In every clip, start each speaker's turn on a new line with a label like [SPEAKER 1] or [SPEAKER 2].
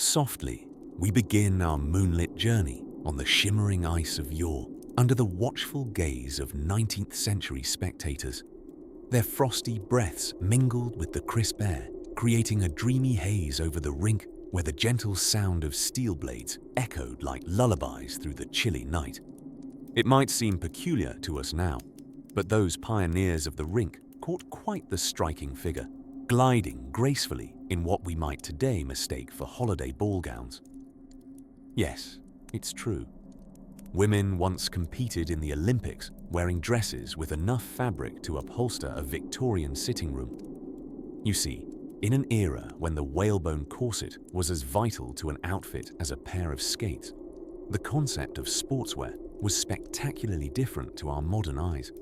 [SPEAKER 1] Softly, we begin our moonlit journey on the shimmering ice of yore, under the watchful gaze of 19th century spectators. Their frosty breaths mingled with the crisp air, creating a dreamy haze over the rink where the gentle sound of steel blades echoed like lullabies through the chilly night. It might seem peculiar to us now, but those pioneers of the rink caught quite the striking figure, gliding gracefully in what we might today mistake for holiday ball gowns. Yes, it's true. Women once competed in the Olympics wearing dresses with enough fabric to upholster a Victorian sitting room. You see, in an era when the whalebone corset was as vital to an outfit as a pair of skates, the concept of sportswear was spectacularly different to our modern eyes.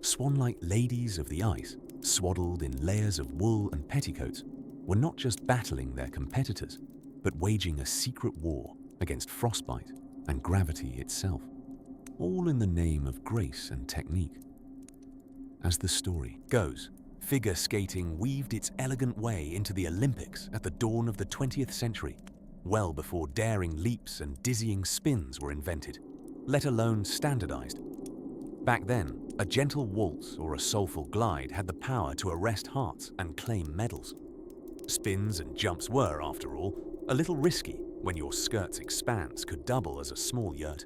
[SPEAKER 1] Swan-like ladies of the ice, swaddled in layers of wool and petticoats, were not just battling their competitors, but waging a secret war against frostbite and gravity itself, all in the name of grace and technique. As the story goes, figure skating weaved its elegant way into the Olympics at the dawn of the 20th century, well before daring leaps and dizzying spins were invented, let alone standardized. Back then, a gentle waltz or a soulful glide had the power to arrest hearts and claim medals. Spins and jumps were, after all, a little risky when your skirt's expanse could double as a small yurt.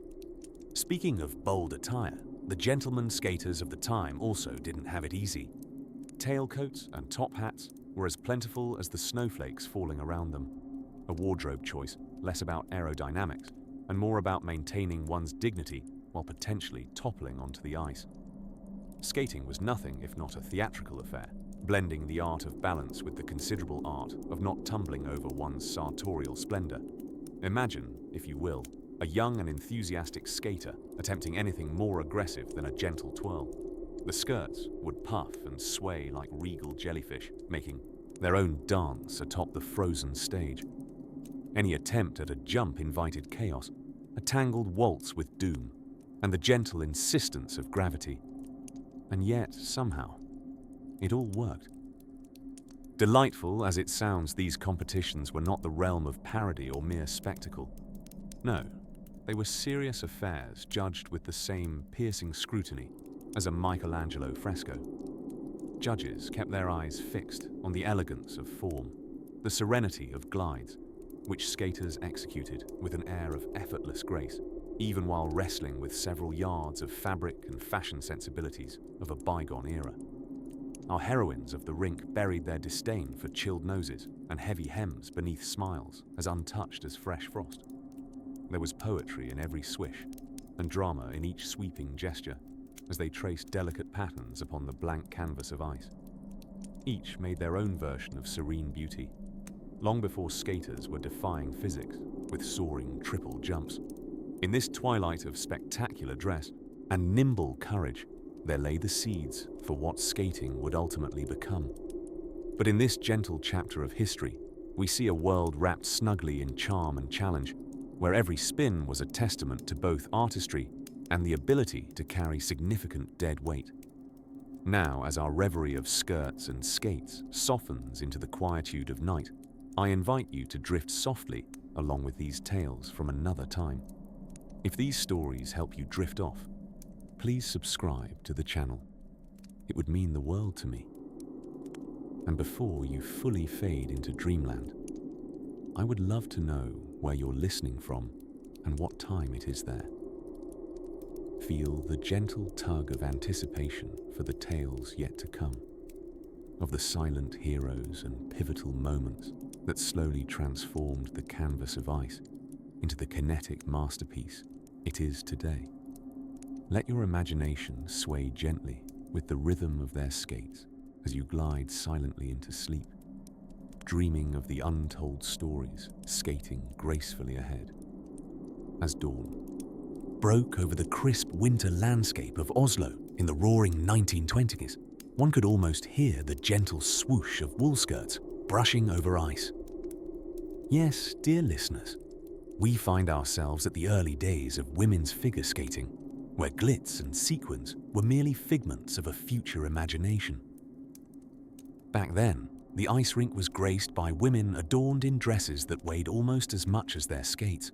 [SPEAKER 1] Speaking of bold attire, the gentlemen skaters of the time also didn't have it easy. Tailcoats and top hats were as plentiful as the snowflakes falling around them. A wardrobe choice less about aerodynamics and more about maintaining one's dignity while potentially toppling onto the ice. Skating was nothing if not a theatrical affair, blending the art of balance with the considerable art of not tumbling over one's sartorial splendor. Imagine, if you will, a young and enthusiastic skater attempting anything more aggressive than a gentle twirl. The skirts would puff and sway like regal jellyfish, making their own dance atop the frozen stage. Any attempt at a jump invited chaos, a tangled waltz with doom, and the gentle insistence of gravity. And yet, somehow, it all worked. Delightful as it sounds, these competitions were not the realm of parody or mere spectacle. No, they were serious affairs judged with the same piercing scrutiny as a Michelangelo fresco. Judges kept their eyes fixed on the elegance of form, the serenity of glides, which skaters executed with an air of effortless grace, even while wrestling with several yards of fabric and fashion sensibilities of a bygone era. Our heroines of the rink buried their disdain for chilled noses and heavy hems beneath smiles as untouched as fresh frost. There was poetry in every swish, and drama in each sweeping gesture, as they traced delicate patterns upon the blank canvas of ice. Each made their own version of serene beauty, long before skaters were defying physics with soaring triple jumps. In this twilight of spectacular dress and nimble courage, there lay the seeds for what skating would ultimately become. But in this gentle chapter of history, we see a world wrapped snugly in charm and challenge, where every spin was a testament to both artistry and the ability to carry significant dead weight. Now, as our reverie of skirts and skates softens into the quietude of night, I invite you to drift softly along with these tales from another time. If these stories help you drift off, please subscribe to the channel. It would mean the world to me. And before you fully fade into dreamland, I would love to know where you're listening from and what time it is there. Feel the gentle tug of anticipation for the tales yet to come, of the silent heroes and pivotal moments that slowly transformed the canvas of ice into the kinetic masterpiece it is today. Let your imagination sway gently with the rhythm of their skates as you glide silently into sleep, dreaming of the untold stories skating gracefully ahead. As dawn broke over the crisp winter landscape of Oslo in the roaring 1920s, one could almost hear the gentle swoosh of wool skirts brushing over ice. Yes, dear listeners, we find ourselves at the early days of women's figure skating, where glitz and sequins were merely figments of a future imagination. Back then, the ice rink was graced by women adorned in dresses that weighed almost as much as their skates,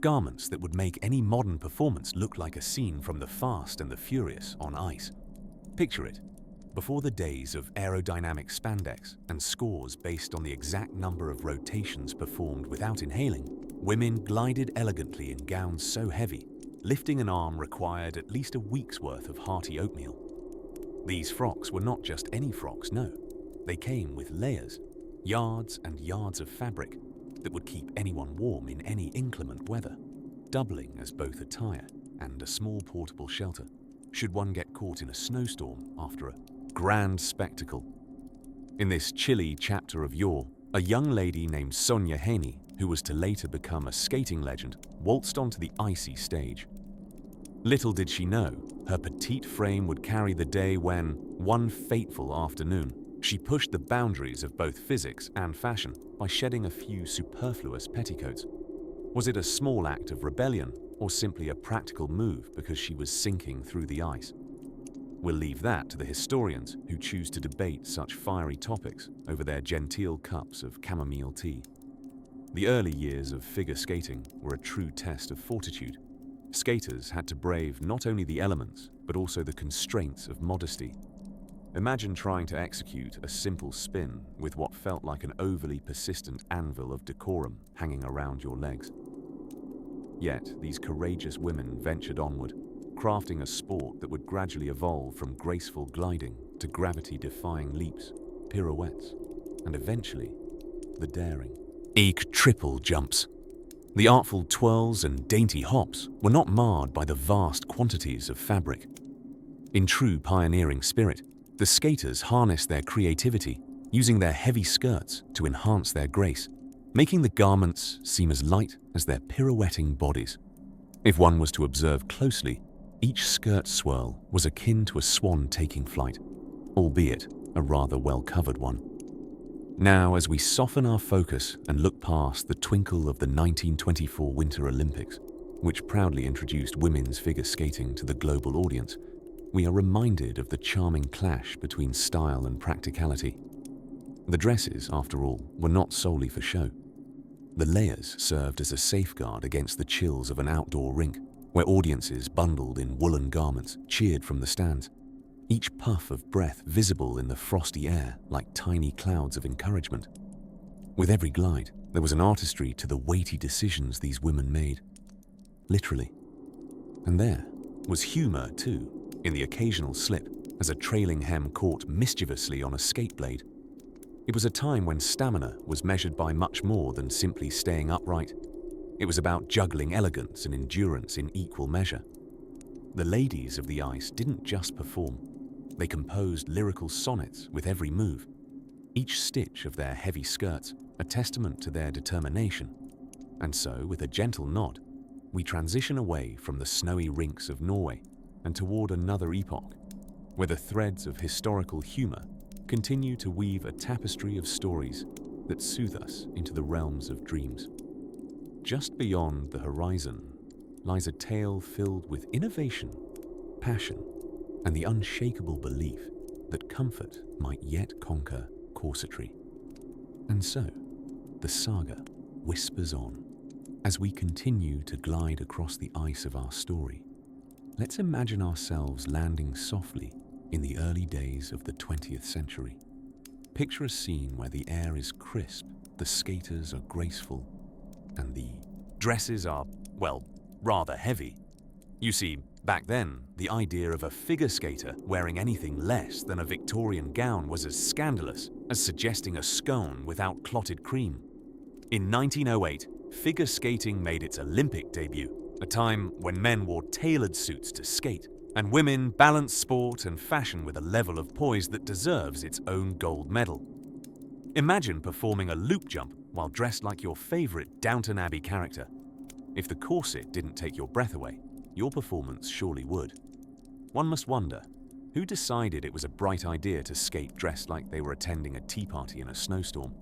[SPEAKER 1] garments that would make any modern performance look like a scene from The Fast and the Furious on ice. Picture it. Before the days of aerodynamic spandex and scores based on the exact number of rotations performed without inhaling, women glided elegantly in gowns so heavy, lifting an arm required at least a week's worth of hearty oatmeal. These frocks were not just any frocks, no. They came with layers, yards and yards of fabric that would keep anyone warm in any inclement weather, doubling as both attire and a small portable shelter should one get caught in a snowstorm after a grand spectacle. In this chilly chapter of yore, a young lady named Sonia Haney, who was to later become a skating legend, waltzed onto the icy stage. Little did she know, her petite frame would carry the day when, one fateful afternoon, she pushed the boundaries of both physics and fashion by shedding a few superfluous petticoats. Was it a small act of rebellion or simply a practical move because she was sinking through the ice? We'll leave that to the historians who choose to debate such fiery topics over their genteel cups of chamomile tea. The early years of figure skating were a true test of fortitude. Skaters had to brave not only the elements, but also the constraints of modesty. Imagine trying to execute a simple spin with what felt like an overly persistent anvil of decorum hanging around your legs. Yet, these courageous women ventured onward, crafting a sport that would gradually evolve from graceful gliding to gravity-defying leaps, pirouettes, and eventually, the daring triple jumps. The artful twirls and dainty hops were not marred by the vast quantities of fabric. In true pioneering spirit, the skaters harnessed their creativity, using their heavy skirts to enhance their grace, making the garments seem as light as their pirouetting bodies. If one was to observe closely, each skirt swirl was akin to a swan taking flight, albeit a rather well-covered one. Now, as we soften our focus and look past the twinkle of the 1924 Winter Olympics, which proudly introduced women's figure skating to the global audience, we are reminded of the charming clash between style and practicality. The dresses, after all, were not solely for show. The layers served as a safeguard against the chills of an outdoor rink, where audiences bundled in woolen garments cheered from the stands, each puff of breath visible in the frosty air like tiny clouds of encouragement. With every glide, there was an artistry to the weighty decisions these women made. Literally. And there was humor, too, in the occasional slip as a trailing hem caught mischievously on a skate blade. It was a time when stamina was measured by much more than simply staying upright. It was about juggling elegance and endurance in equal measure. The ladies of the ice didn't just perform. They composed lyrical sonnets with every move, each stitch of their heavy skirts a testament to their determination. And so, with a gentle nod, we transition away from the snowy rinks of Norway and toward another epoch, where the threads of historical humor continue to weave a tapestry of stories that soothe us into the realms of dreams. Just beyond the horizon lies a tale filled with innovation, passion, and the unshakable belief that comfort might yet conquer corsetry. And so, the saga whispers on. As we continue to glide across the ice of our story, let's imagine ourselves landing softly in the early days of the 20th century. Picture a scene where the air is crisp, the skaters are graceful, and the dresses are, well, rather heavy. You see, back then, the idea of a figure skater wearing anything less than a Victorian gown was as scandalous as suggesting a scone without clotted cream. In 1908, figure skating made its Olympic debut, a time when men wore tailored suits to skate, and women balanced sport and fashion with a level of poise that deserves its own gold medal. Imagine performing a loop jump while dressed like your favorite Downton Abbey character. If the corset didn't take your breath away, your performance surely would. One must wonder, who decided it was a bright idea to skate dressed like they were attending a tea party in a snowstorm?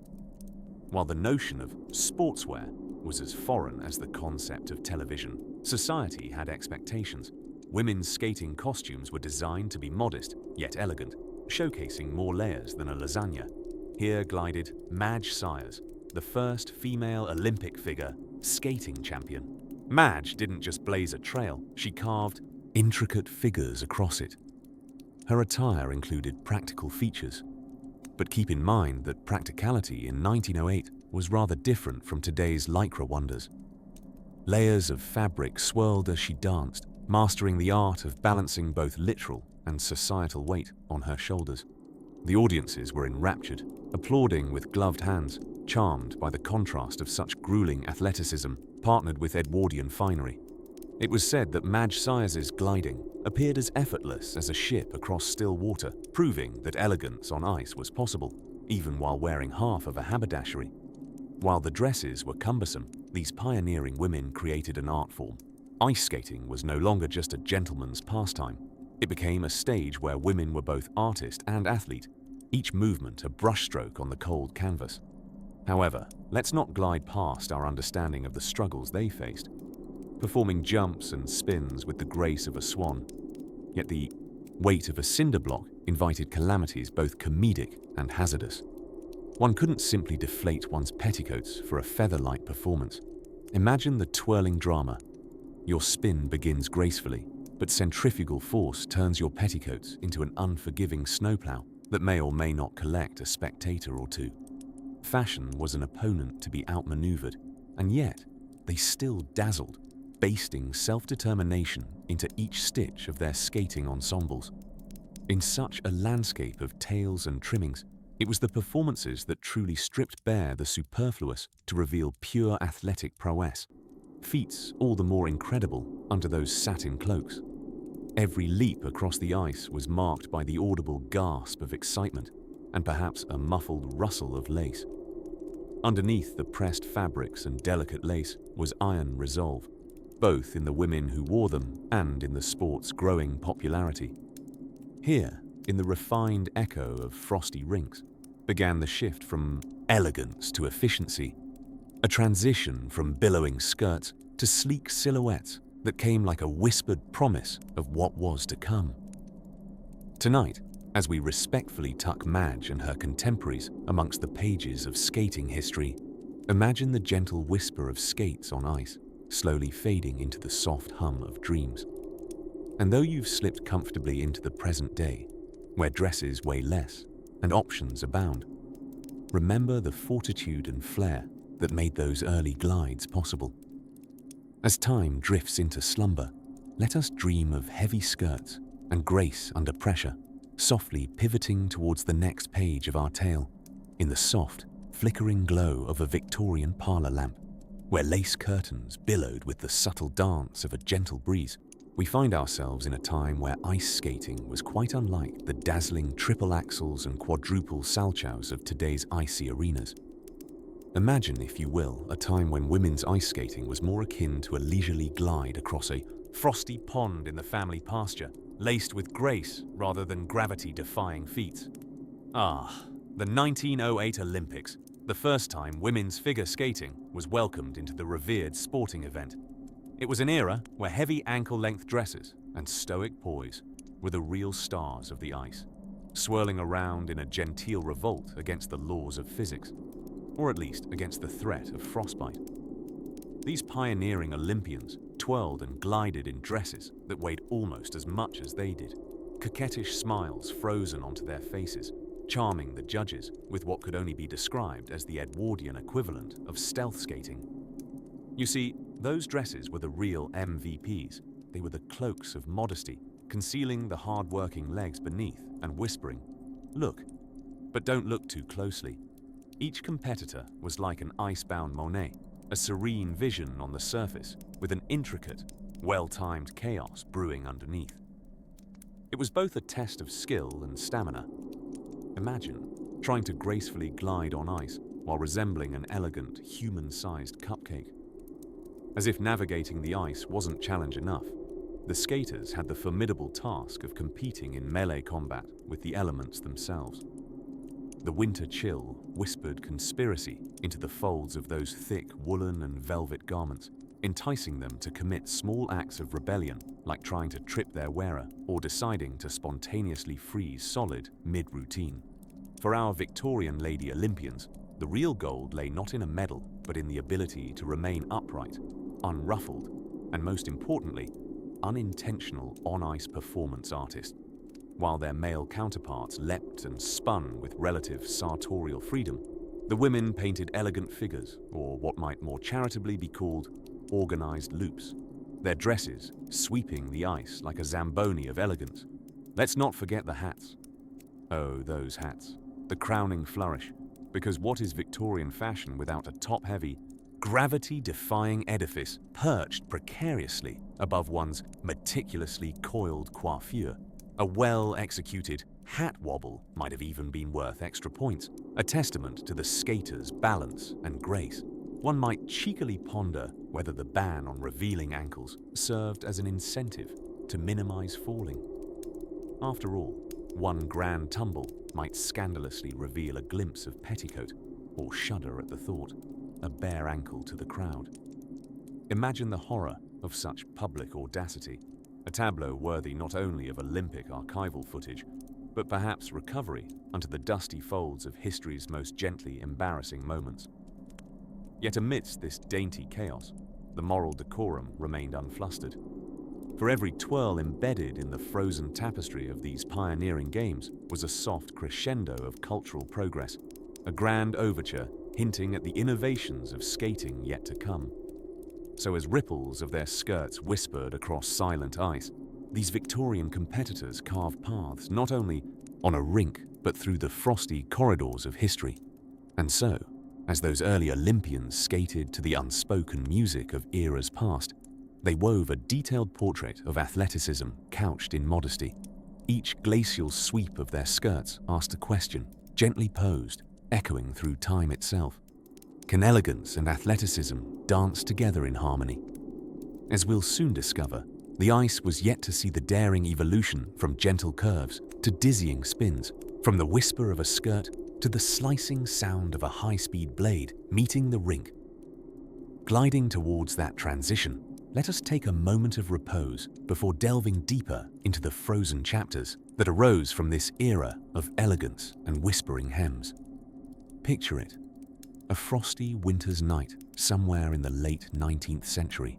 [SPEAKER 1] While the notion of sportswear was as foreign as the concept of television, society had expectations. Women's skating costumes were designed to be modest, yet elegant, showcasing more layers than a lasagna. Here glided Madge Sayers, the first female Olympic figure skating champion. Madge didn't just blaze a trail, she carved intricate figures across it. Her attire included practical features, but keep in mind that practicality in 1908 was rather different from today's lycra wonders. Layers of fabric swirled as she danced, mastering the art of balancing both literal and societal weight on her shoulders. The audiences were enraptured, applauding with gloved hands, charmed by the contrast of such grueling athleticism partnered with Edwardian finery. It was said that Madge Sayers' gliding appeared as effortless as a ship across still water, proving that elegance on ice was possible, even while wearing half of a haberdashery. While the dresses were cumbersome, these pioneering women created an art form. Ice skating was no longer just a gentleman's pastime. It became a stage where women were both artist and athlete, each movement a brushstroke on the cold canvas. However, let's not glide past our understanding of the struggles they faced, performing jumps and spins with the grace of a swan. Yet the weight of a cinder block invited calamities both comedic and hazardous. One couldn't simply deflate one's petticoats for a feather-light performance. Imagine the twirling drama. Your spin begins gracefully, but centrifugal force turns your petticoats into an unforgiving snowplow that may or may not collect a spectator or two. Fashion was an opponent to be outmaneuvered, and yet they still dazzled, basting self-determination into each stitch of their skating ensembles. In such a landscape of tails and trimmings, it was the performances that truly stripped bare the superfluous to reveal pure athletic prowess, feats all the more incredible under those satin cloaks. Every leap across the ice was marked by the audible gasp of excitement and perhaps a muffled rustle of lace. Underneath the pressed fabrics and delicate lace was iron resolve, both in the women who wore them and in the sport's growing popularity. Here, in the refined echo of frosty rinks, began the shift from elegance to efficiency, a transition from billowing skirts to sleek silhouettes that came like a whispered promise of what was to come. Tonight, as we respectfully tuck Madge and her contemporaries amongst the pages of skating history, imagine the gentle whisper of skates on ice, slowly fading into the soft hum of dreams. And though you've slipped comfortably into the present day, where dresses weigh less and options abound, remember the fortitude and flair that made those early glides possible. As time drifts into slumber, let us dream of heavy skirts and grace under pressure, softly pivoting towards the next page of our tale, in the soft, flickering glow of a Victorian parlor lamp, where lace curtains billowed with the subtle dance of a gentle breeze. We find ourselves in a time where ice skating was quite unlike the dazzling triple axels and quadruple salchows of today's icy arenas. Imagine, if you will, a time when women's ice skating was more akin to a leisurely glide across a frosty pond in the family pasture, laced with grace rather than gravity-defying feats. Ah, the 1908 Olympics, the first time women's figure skating was welcomed into the revered sporting event. It was an era where heavy ankle-length dresses and stoic poise were the real stars of the ice, swirling around in a genteel revolt against the laws of physics, or at least against the threat of frostbite. These pioneering Olympians twirled and glided in dresses that weighed almost as much as they did, coquettish smiles frozen onto their faces, charming the judges with what could only be described as the Edwardian equivalent of stealth skating. You see, those dresses were the real MVPs. They were the cloaks of modesty, concealing the hard-working legs beneath and whispering, "Look, but don't look too closely." Each competitor was like an icebound Monet, a serene vision on the surface with an intricate, well-timed chaos brewing underneath. It was both a test of skill and stamina. Imagine trying to gracefully glide on ice while resembling an elegant, human-sized cupcake. As if navigating the ice wasn't challenge enough, the skaters had the formidable task of competing in melee combat with the elements themselves. The winter chill whispered conspiracy into the folds of those thick woolen and velvet garments, enticing them to commit small acts of rebellion, like trying to trip their wearer or deciding to spontaneously freeze solid mid-routine. For our Victorian Lady Olympians, the real gold lay not in a medal, but in the ability to remain upright, unruffled, and most importantly, unintentional on-ice performance artists. While their male counterparts leapt and spun with relative sartorial freedom, the women painted elegant figures, or what might more charitably be called organized loops, their dresses sweeping the ice like a Zamboni of elegance. Let's not forget the hats. Oh, those hats, the crowning flourish, because what is Victorian fashion without a top-heavy, gravity-defying edifice perched precariously above one's meticulously coiled coiffure? A well-executed hat wobble might have even been worth extra points, a testament to the skater's balance and grace. One might cheekily ponder whether the ban on revealing ankles served as an incentive to minimize falling. After all, one grand tumble might scandalously reveal a glimpse of petticoat, or shudder at the thought, a bare ankle to the crowd. Imagine the horror of such public audacity, a tableau worthy not only of Olympic archival footage, but perhaps recovery unto the dusty folds of history's most gently embarrassing moments. Yet amidst this dainty chaos, the moral decorum remained unflustered. For every twirl embedded in the frozen tapestry of these pioneering games was a soft crescendo of cultural progress, a grand overture hinting at the innovations of skating yet to come. So as ripples of their skirts whispered across silent ice, these Victorian competitors carved paths not only on a rink, but through the frosty corridors of history. And so, as those early Olympians skated to the unspoken music of eras past, they wove a detailed portrait of athleticism couched in modesty. Each glacial sweep of their skirts asked a question, gently posed, echoing through time itself. Can elegance and athleticism dance together in harmony? As we'll soon discover, the ice was yet to see the daring evolution from gentle curves to dizzying spins, from the whisper of a skirt to the slicing sound of a high-speed blade meeting the rink. Gliding towards that transition, let us take a moment of repose before delving deeper into the frozen chapters that arose from this era of elegance and whispering hems. Picture it. A frosty winter's night somewhere in the late 19th century.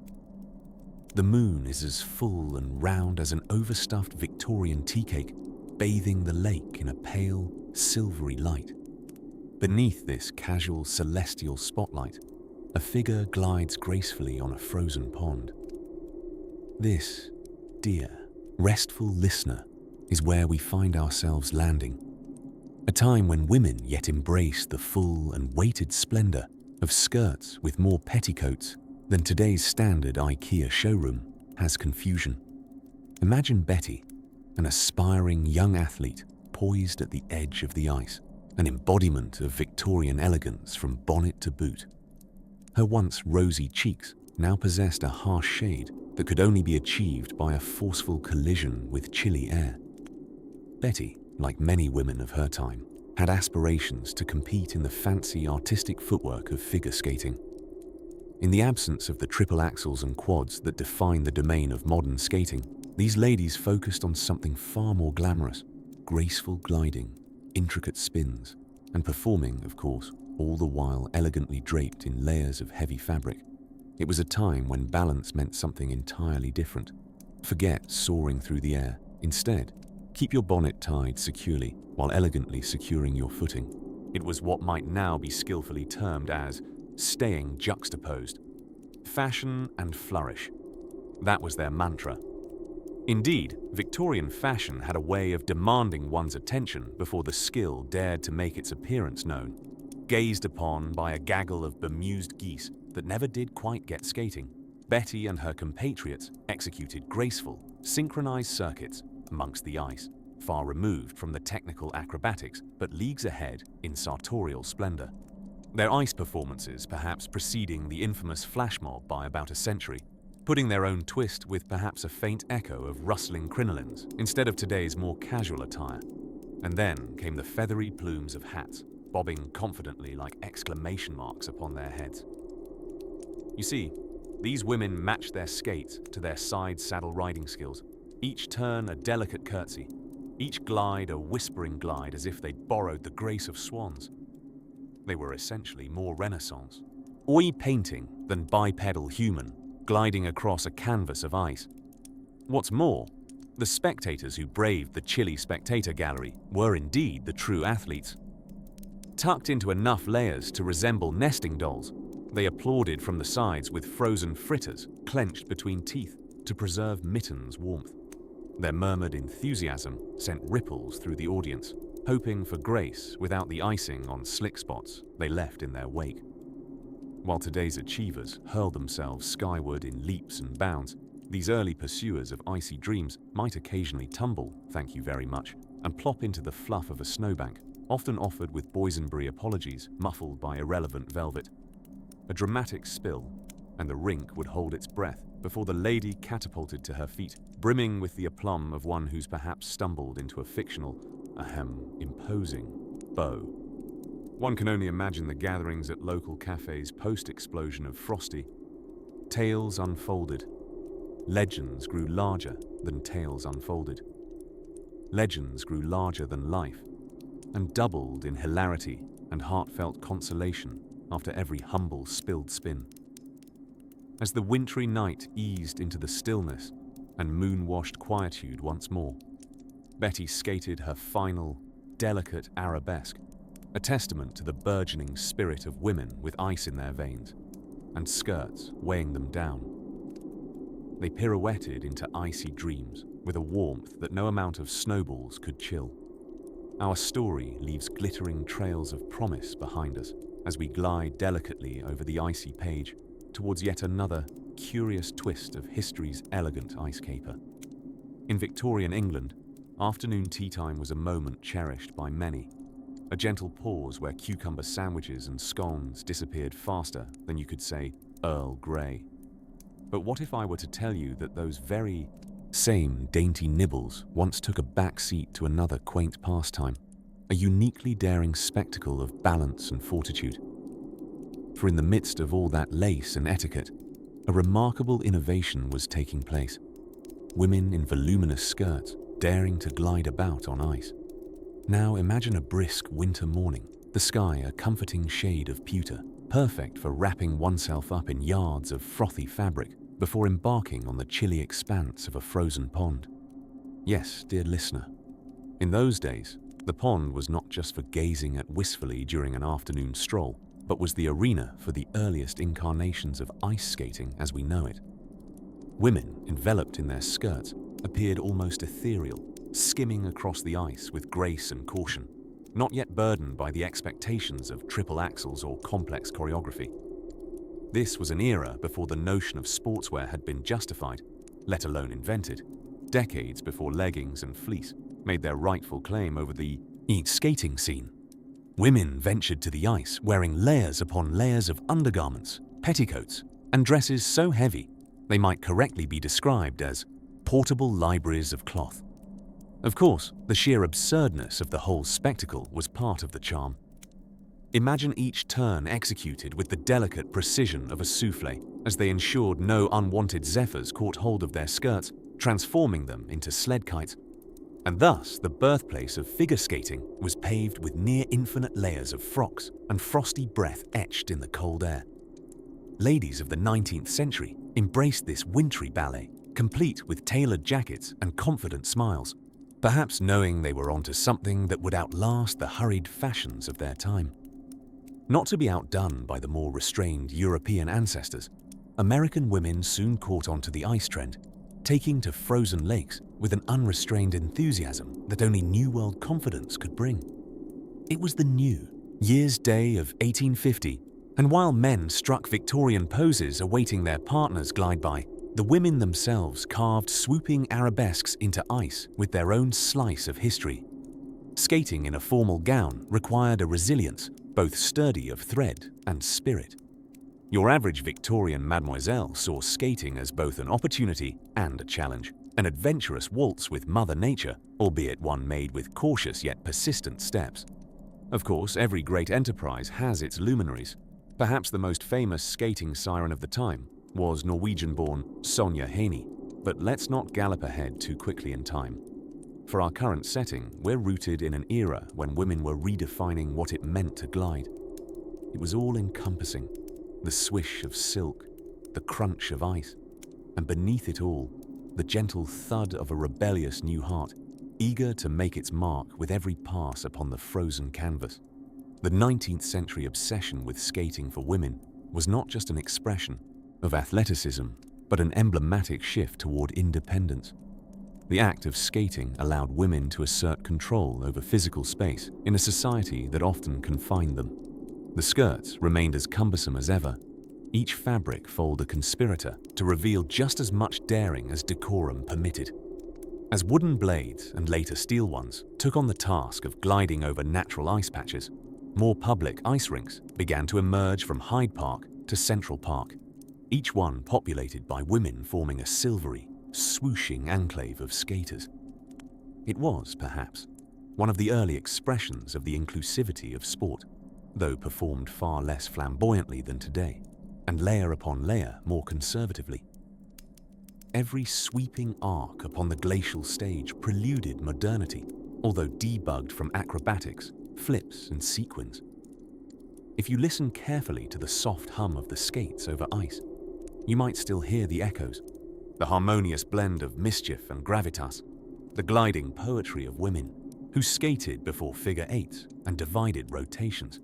[SPEAKER 1] The moon is as full and round as an overstuffed Victorian tea cake, bathing the lake in a pale, silvery light. Beneath this casual celestial spotlight, a figure glides gracefully on a frozen pond. This, dear, restful listener, is where we find ourselves landing. A time when women yet embrace the full and weighted splendor of skirts with more petticoats than today's standard IKEA showroom has confusion. Imagine Betty, an aspiring young athlete poised at the edge of the ice, an embodiment of Victorian elegance from bonnet to boot. Her once rosy cheeks now possessed a harsh shade that could only be achieved by a forceful collision with chilly air. Betty, like many women of her time, had aspirations to compete in the fancy artistic footwork of figure skating. In the absence of the triple axels and quads that define the domain of modern skating, these ladies focused on something far more glamorous: graceful gliding, intricate spins, and performing, of course, all the while elegantly draped in layers of heavy fabric. It was a time when balance meant something entirely different. Forget soaring through the air. Instead, keep your bonnet tied securely while elegantly securing your footing. It was what might now be skillfully termed as staying juxtaposed. Fashion and flourish. That was their mantra. Indeed, Victorian fashion had a way of demanding one's attention before the skill dared to make its appearance known. Gazed upon by a gaggle of bemused geese that never did quite get skating, Betty and her compatriots executed graceful, synchronized circuits amongst the ice, far removed from the technical acrobatics, but leagues ahead in sartorial splendor. Their ice performances perhaps preceding the infamous flash mob by about a century, putting their own twist with perhaps a faint echo of rustling crinolines instead of today's more casual attire. And then came the feathery plumes of hats, bobbing confidently like exclamation marks upon their heads. You see, these women matched their skates to their side saddle riding skills, each turn a delicate curtsy, each glide a whispering glide as if they'd borrowed the grace of swans. They were essentially more Renaissance, oil painting than bipedal human, gliding across a canvas of ice. What's more, the spectators who braved the chilly spectator gallery were indeed the true athletes. Tucked into enough layers to resemble nesting dolls, they applauded from the sides with frozen fritters clenched between teeth to preserve mittens' warmth. Their murmured enthusiasm sent ripples through the audience, hoping for grace without the icing on slick spots they left in their wake. While today's achievers hurled themselves skyward in leaps and bounds, these early pursuers of icy dreams might occasionally tumble, thank you very much, and plop into the fluff of a snowbank, often offered with boysenberry apologies muffled by irrelevant velvet. A dramatic spill, and the rink would hold its breath before the lady catapulted to her feet, brimming with the aplomb of one who's perhaps stumbled into a fictional, imposing beau. One can only imagine the gatherings at local cafes post-explosion of Frosty. Tales unfolded. Legends grew larger than tales unfolded. Legends grew larger than life, and doubled in hilarity and heartfelt consolation after every humble spilled spin. As the wintry night eased into the stillness and moon-washed quietude once more, Betty skated her final, delicate arabesque, a testament to the burgeoning spirit of women with ice in their veins, and skirts weighing them down. They pirouetted into icy dreams with a warmth that no amount of snowballs could chill. Our story leaves glittering trails of promise behind us as we glide delicately over the icy page towards yet another curious twist of history's elegant ice caper. In Victorian England, afternoon tea time was a moment cherished by many, a gentle pause where cucumber sandwiches and scones disappeared faster than you could say Earl Grey. But what if I were to tell you that those very same dainty nibbles once took a back seat to another quaint pastime, a uniquely daring spectacle of balance and fortitude? For in the midst of all that lace and etiquette, a remarkable innovation was taking place. Women in voluminous skirts daring to glide about on ice. Now imagine a brisk winter morning, the sky a comforting shade of pewter, perfect for wrapping oneself up in yards of frothy fabric before embarking on the chilly expanse of a frozen pond. Yes, dear listener, in those days, the pond was not just for gazing at wistfully during an afternoon stroll, but was the arena for the earliest incarnations of ice skating as we know it. Women, enveloped in their skirts, appeared almost ethereal, skimming across the ice with grace and caution, not yet burdened by the expectations of triple axels or complex choreography. This was an era before the notion of sportswear had been justified, let alone invented, decades before leggings and fleece made their rightful claim over the skating scene. Women ventured to the ice wearing layers upon layers of undergarments, petticoats, and dresses so heavy they might correctly be described as portable libraries of cloth. Of course, the sheer absurdness of the whole spectacle was part of the charm. Imagine each turn executed with the delicate precision of a souffle as they ensured no unwanted zephyrs caught hold of their skirts, transforming them into sled kites. And thus, the birthplace of figure skating was paved with near-infinite layers of frocks and frosty breath etched in the cold air. Ladies of the 19th century embraced this wintry ballet, complete with tailored jackets and confident smiles, perhaps knowing they were onto something that would outlast the hurried fashions of their time. Not to be outdone by the more restrained European ancestors, American women soon caught on to the ice trend, taking to frozen lakes with an unrestrained enthusiasm that only New World confidence could bring. It was the New Year's Day of 1850, and while men struck Victorian poses awaiting their partners glide by, the women themselves carved swooping arabesques into ice with their own slice of history. Skating in a formal gown required a resilience, both sturdy of thread and spirit. Your average Victorian mademoiselle saw skating as both an opportunity and a challenge, an adventurous waltz with Mother Nature, albeit one made with cautious yet persistent steps. Of course, every great enterprise has its luminaries. Perhaps the most famous skating siren of the time was Norwegian-born Sonja Henie, but let's not gallop ahead too quickly in time. For our current setting, we're rooted in an era when women were redefining what it meant to glide. It was all-encompassing, the swish of silk, the crunch of ice, and beneath it all, the gentle thud of a rebellious new heart, eager to make its mark with every pass upon the frozen canvas. The 19th century obsession with skating for women was not just an expression of athleticism, but an emblematic shift toward independence. The act of skating allowed women to assert control over physical space in a society that often confined them. The skirts remained as cumbersome as ever, each fabric fold a conspirator to reveal just as much daring as decorum permitted. As wooden blades, and later steel ones, took on the task of gliding over natural ice patches, more public ice rinks began to emerge from Hyde Park to Central Park, each one populated by women forming a silvery, swooshing enclave of skaters. It was, perhaps, one of the early expressions of the inclusivity of sport, though performed far less flamboyantly than today, and layer upon layer more conservatively. Every sweeping arc upon the glacial stage preluded modernity, although debugged from acrobatics, flips, and sequins. If you listen carefully to the soft hum of the skates over ice, you might still hear the echoes, the harmonious blend of mischief and gravitas, the gliding poetry of women who skated before figure eights and divided rotations,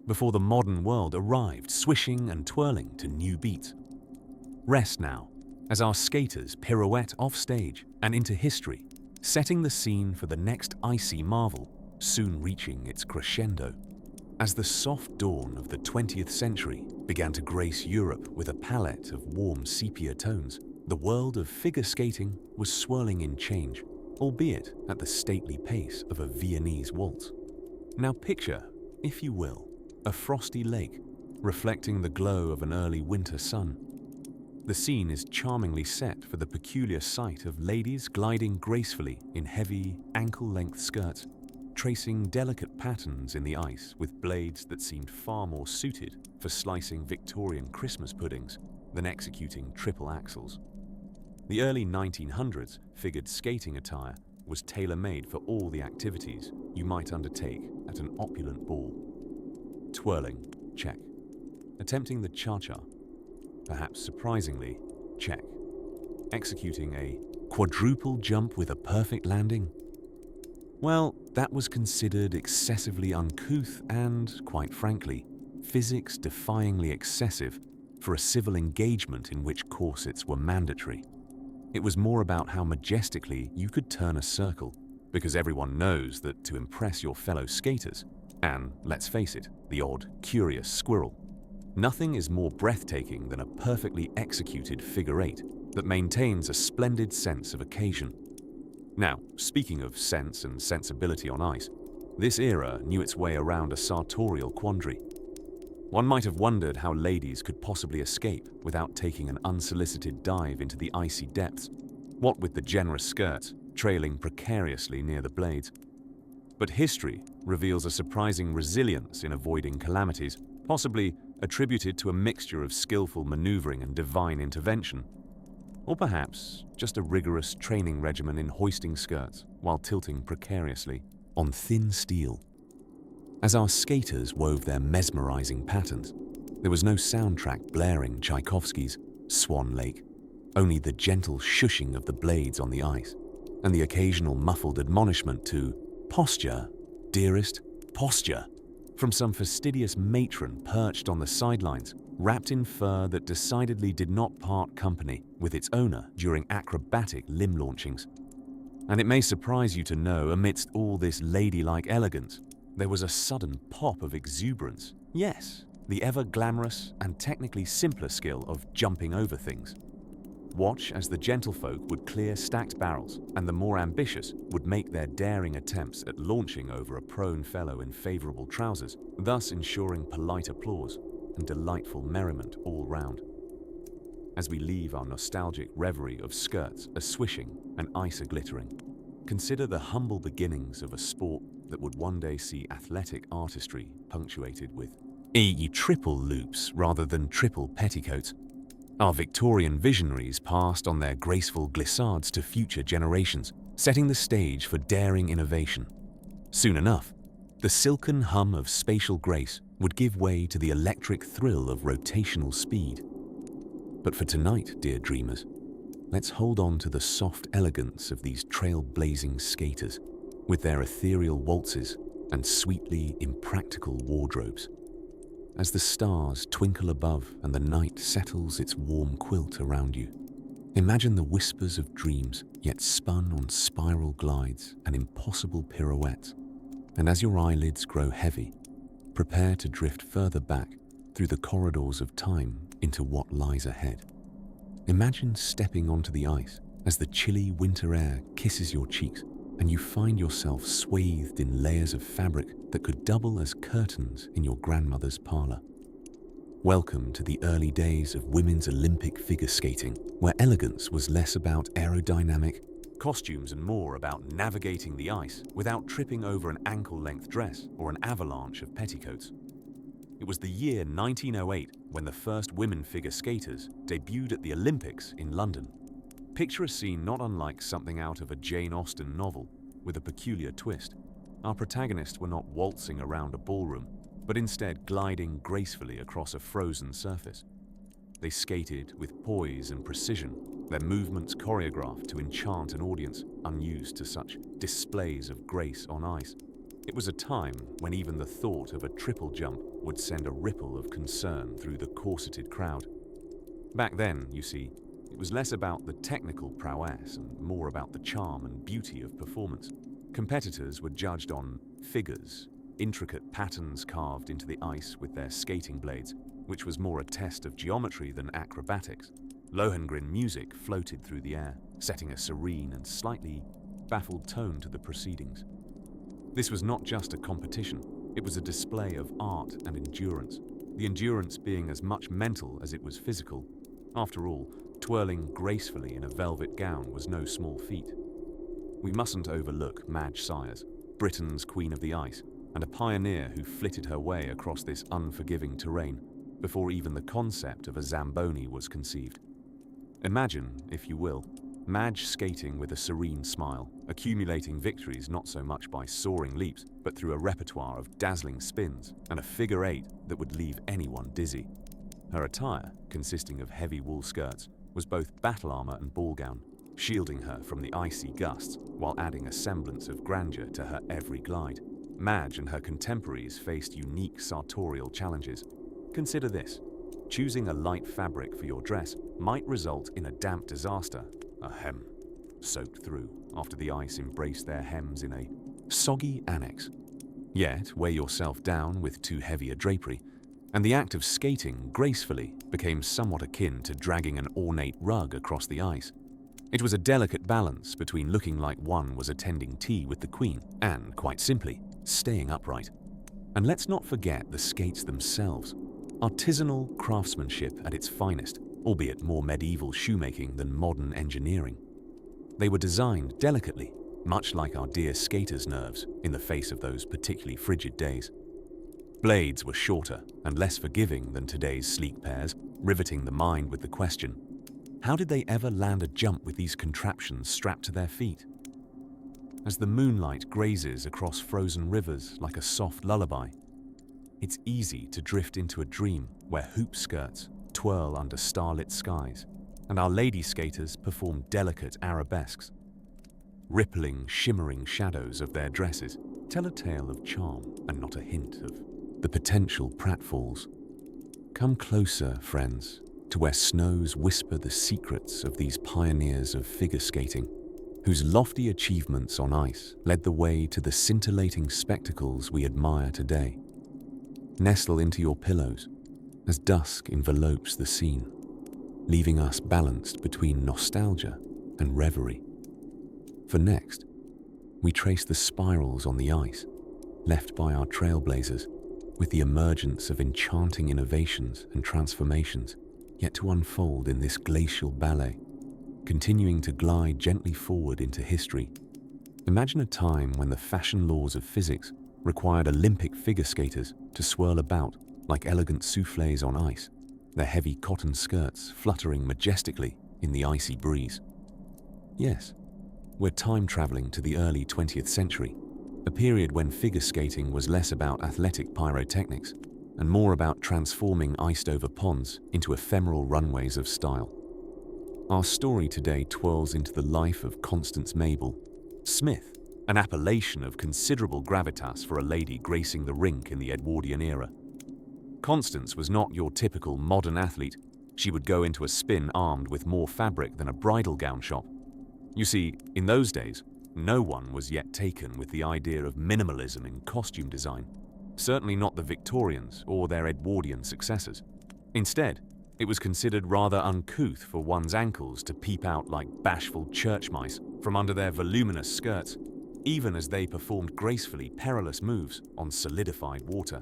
[SPEAKER 1] before the modern world arrived swishing and twirling to new beats. Rest now, as our skaters pirouette off stage and into history, setting the scene for the next icy marvel, soon reaching its crescendo. As the soft dawn of the 20th century began to grace Europe with a palette of warm sepia tones, the world of figure skating was swirling in change, albeit at the stately pace of a Viennese waltz. Now picture, if you will, a frosty lake reflecting the glow of an early winter sun. The scene is charmingly set for the peculiar sight of ladies gliding gracefully in heavy, ankle-length skirts, tracing delicate patterns in the ice with blades that seemed far more suited for slicing Victorian Christmas puddings than executing triple axels. The early 1900s figured skating attire was tailor-made for all the activities you might undertake at an opulent ball. Twirling, check. Attempting the cha-cha, perhaps surprisingly, check. Executing a quadruple jump with a perfect landing? Well, that was considered excessively uncouth and, quite frankly, physics-defyingly excessive for a civil engagement in which corsets were mandatory. It was more about how majestically you could turn a circle, because everyone knows that to impress your fellow skaters, and, let's face it, the odd, curious squirrel, nothing is more breathtaking than a perfectly executed figure eight that maintains a splendid sense of occasion. Now, speaking of sense and sensibility on ice, this era knew its way around a sartorial quandary. One might have wondered how ladies could possibly escape without taking an unsolicited dive into the icy depths, what with the generous skirts trailing precariously near the blades. But history reveals a surprising resilience in avoiding calamities, possibly attributed to a mixture of skillful maneuvering and divine intervention, or perhaps just a rigorous training regimen in hoisting skirts while tilting precariously on thin steel. As our skaters wove their mesmerizing patterns, there was no soundtrack blaring Tchaikovsky's Swan Lake, only the gentle shushing of the blades on the ice, and the occasional muffled admonishment to "Posture, dearest, posture," from some fastidious matron perched on the sidelines, wrapped in fur that decidedly did not part company with its owner during acrobatic limb launchings. And it may surprise you to know, amidst all this ladylike elegance, there was a sudden pop of exuberance. Yes, the ever-glamorous and technically simpler skill of jumping over things. Watch as the gentlefolk would clear stacked barrels, and the more ambitious would make their daring attempts at launching over a prone fellow in favorable trousers, thus ensuring polite applause and delightful merriment all round. As we leave our nostalgic reverie of skirts a-swishing and ice a-glittering, consider the humble beginnings of a sport that would one day see athletic artistry punctuated with triple loops rather than triple petticoats. Our Victorian visionaries passed on their graceful glissades to future generations, setting the stage for daring innovation. Soon enough, the silken hum of spatial grace would give way to the electric thrill of rotational speed. But for tonight, dear dreamers, let's hold on to the soft elegance of these trailblazing skaters, with their ethereal waltzes and sweetly impractical wardrobes. As the stars twinkle above and the night settles its warm quilt around you, imagine the whispers of dreams yet spun on spiral glides and impossible pirouettes. And as your eyelids grow heavy, prepare to drift further back through the corridors of time into what lies ahead. Imagine stepping onto the ice as the chilly winter air kisses your cheeks and you find yourself swathed in layers of fabric that could double as curtains in your grandmother's parlor. Welcome to the early days of women's Olympic figure skating, where elegance was less about aerodynamic costumes and more about navigating the ice without tripping over an ankle-length dress or an avalanche of petticoats. It was the year 1908 when the first women figure skaters debuted at the Olympics in London. Picture a scene not unlike something out of a Jane Austen novel, with a peculiar twist. Our protagonists were not waltzing around a ballroom, but instead gliding gracefully across a frozen surface. They skated with poise and precision, their movements choreographed to enchant an audience unused to such displays of grace on ice. It was a time when even the thought of a triple jump would send a ripple of concern through the corseted crowd. Back then, you see, it was less about the technical prowess and more about the charm and beauty of performance. Competitors were judged on figures, intricate patterns carved into the ice with their skating blades, which was more a test of geometry than acrobatics. Lohengrin music floated through the air, setting a serene and slightly baffled tone to the proceedings. This was not just a competition, it was a display of art and endurance, the endurance being as much mental as it was physical. After all, twirling gracefully in a velvet gown was no small feat. We mustn't overlook Madge Sayers, Britain's Queen of the Ice, and a pioneer who flitted her way across this unforgiving terrain before even the concept of a Zamboni was conceived. Imagine, if you will, Madge skating with a serene smile, accumulating victories not so much by soaring leaps, but through a repertoire of dazzling spins and a figure eight that would leave anyone dizzy. Her attire, consisting of heavy wool skirts, was both battle armor and ball gown, shielding her from the icy gusts while adding a semblance of grandeur to her every glide. Madge and her contemporaries faced unique sartorial challenges. Consider this. Choosing a light fabric for your dress might result in a damp disaster, a hem, soaked through after the ice embraced their hems in a soggy annex. Yet weigh yourself down with too heavy a drapery, and the act of skating gracefully became somewhat akin to dragging an ornate rug across the ice. It was a delicate balance between looking like one was attending tea with the Queen and, quite simply, staying upright. And let's not forget the skates themselves. Artisanal craftsmanship at its finest, albeit more medieval shoemaking than modern engineering. They were designed delicately, much like our dear skaters' nerves in the face of those particularly frigid days. Blades were shorter and less forgiving than today's sleek pairs, riveting the mind with the question, how did they ever land a jump with these contraptions strapped to their feet? As the moonlight grazes across frozen rivers like a soft lullaby, it's easy to drift into a dream where hoop skirts twirl under starlit skies and our lady skaters perform delicate arabesques. Rippling, shimmering shadows of their dresses tell a tale of charm and not a hint of the potential pratfalls. Come closer, friends, to where snows whisper the secrets of these pioneers of figure skating, whose lofty achievements on ice led the way to the scintillating spectacles we admire today. Nestle into your pillows as dusk envelopes the scene, leaving us balanced between nostalgia and reverie. For next, we trace the spirals on the ice left by our trailblazers with the emergence of enchanting innovations and transformations yet to unfold in this glacial ballet, continuing to glide gently forward into history. Imagine a time when the fashion laws of physics required Olympic figure skaters to swirl about like elegant soufflés on ice, their heavy cotton skirts fluttering majestically in the icy breeze. Yes, We're time-traveling to the early 20th century, a period when figure skating was less about athletic pyrotechnics and more about transforming iced-over ponds into ephemeral runways of style. Our story today twirls into the life of Constance Mabel Smith, an appellation of considerable gravitas for a lady gracing the rink in the Edwardian era. Constance was not your typical modern athlete. She would go into a spin armed with more fabric than a bridal gown shop. You see, in those days, no one was yet taken with the idea of minimalism in costume design, certainly not the Victorians or their Edwardian successors. Instead, it was considered rather uncouth for one's ankles to peep out like bashful church mice from under their voluminous skirts, even as they performed gracefully perilous moves on solidified water.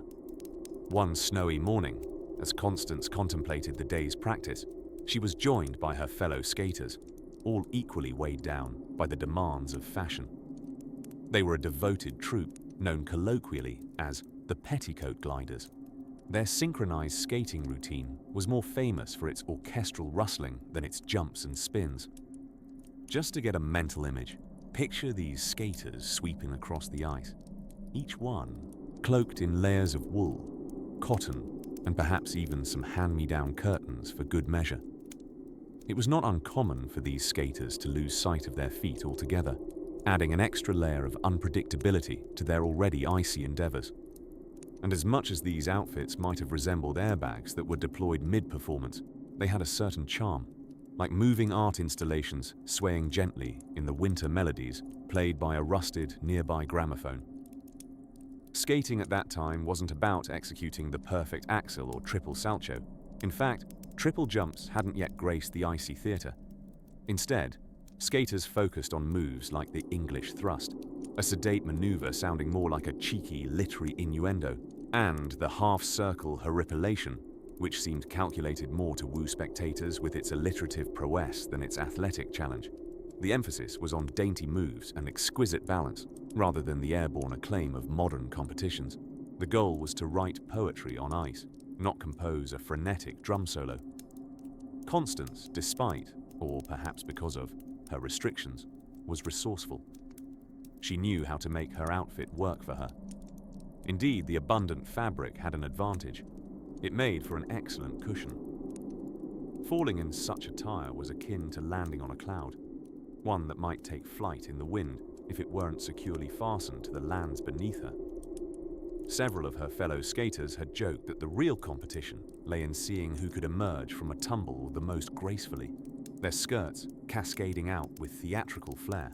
[SPEAKER 1] One snowy morning, as Constance contemplated the day's practice, she was joined by her fellow skaters, all equally weighed down by the demands of fashion. They were a devoted troupe known colloquially as the Petticoat Gliders. Their synchronized skating routine was more famous for its orchestral rustling than its jumps and spins. Just to get a mental image, picture these skaters sweeping across the ice, each one cloaked in layers of wool, cotton, and perhaps even some hand-me-down curtains for good measure. It was not uncommon for these skaters to lose sight of their feet altogether, adding an extra layer of unpredictability to their already icy endeavors. And as much as these outfits might have resembled airbags that were deployed mid-performance, they had a certain charm, like moving art installations swaying gently in the winter melodies played by a rusted nearby gramophone. Skating at that time wasn't about executing the perfect axel or triple salcho. In fact, triple jumps hadn't yet graced the icy theatre. Instead, skaters focused on moves like the English thrust, a sedate maneuver sounding more like a cheeky literary innuendo, and the half-circle horripilation, which seemed calculated more to woo spectators with its alliterative prowess than its athletic challenge. The emphasis was on dainty moves and exquisite balance, rather than the airborne acclaim of modern competitions. The goal was to write poetry on ice, not compose a frenetic drum solo. Constance, despite, or perhaps because of, her restrictions, was resourceful. She knew how to make her outfit work for her. Indeed, the abundant fabric had an advantage. It made for an excellent cushion. Falling in such attire was akin to landing on a cloud, one that might take flight in the wind if it weren't securely fastened to the lands beneath her. Several of her fellow skaters had joked that the real competition lay in seeing who could emerge from a tumble the most gracefully, their skirts cascading out with theatrical flair.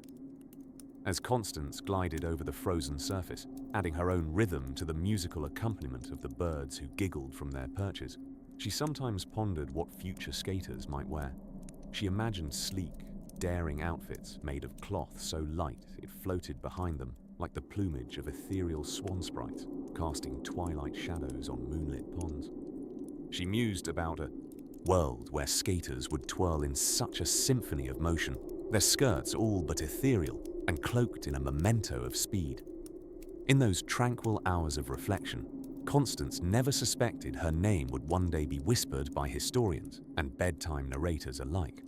[SPEAKER 1] As Constance glided over the frozen surface, adding her own rhythm to the musical accompaniment of the birds who giggled from their perches, she sometimes pondered what future skaters might wear. She imagined sleek, daring outfits made of cloth so light it floated behind them like the plumage of ethereal swan sprites casting twilight shadows on moonlit ponds. She mused about a world where skaters would twirl in such a symphony of motion, their skirts all but ethereal and cloaked in a memento of speed. In those tranquil hours of reflection, Constance never suspected her name would one day be whispered by historians and bedtime narrators alike,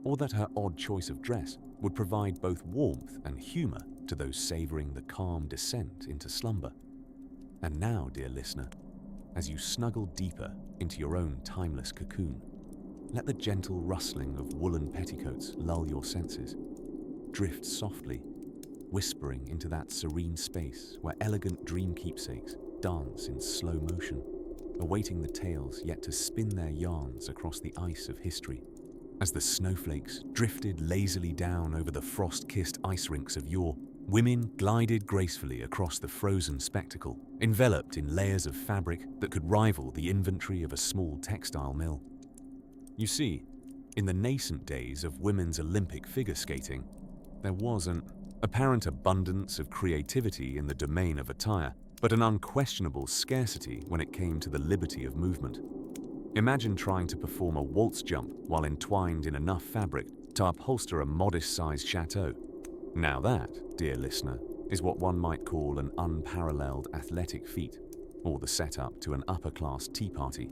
[SPEAKER 1] or that her odd choice of dress would provide both warmth and humor to those savoring the calm descent into slumber. And now, dear listener, as you snuggle deeper into your own timeless cocoon, let the gentle rustling of woolen petticoats lull your senses. Drift softly, whispering into that serene space where elegant dream keepsakes dance in slow motion, awaiting the tales yet to spin their yarns across the ice of history. As the snowflakes drifted lazily down over the frost-kissed ice rinks of yore, women glided gracefully across the frozen spectacle, enveloped in layers of fabric that could rival the inventory of a small textile mill. You see, in the nascent days of women's Olympic figure skating, there was an apparent abundance of creativity in the domain of attire, but an unquestionable scarcity when it came to the liberty of movement. Imagine trying to perform a waltz jump while entwined in enough fabric to upholster a modest-sized chateau. Now that, dear listener, is what one might call an unparalleled athletic feat, or the setup to an upper-class tea party.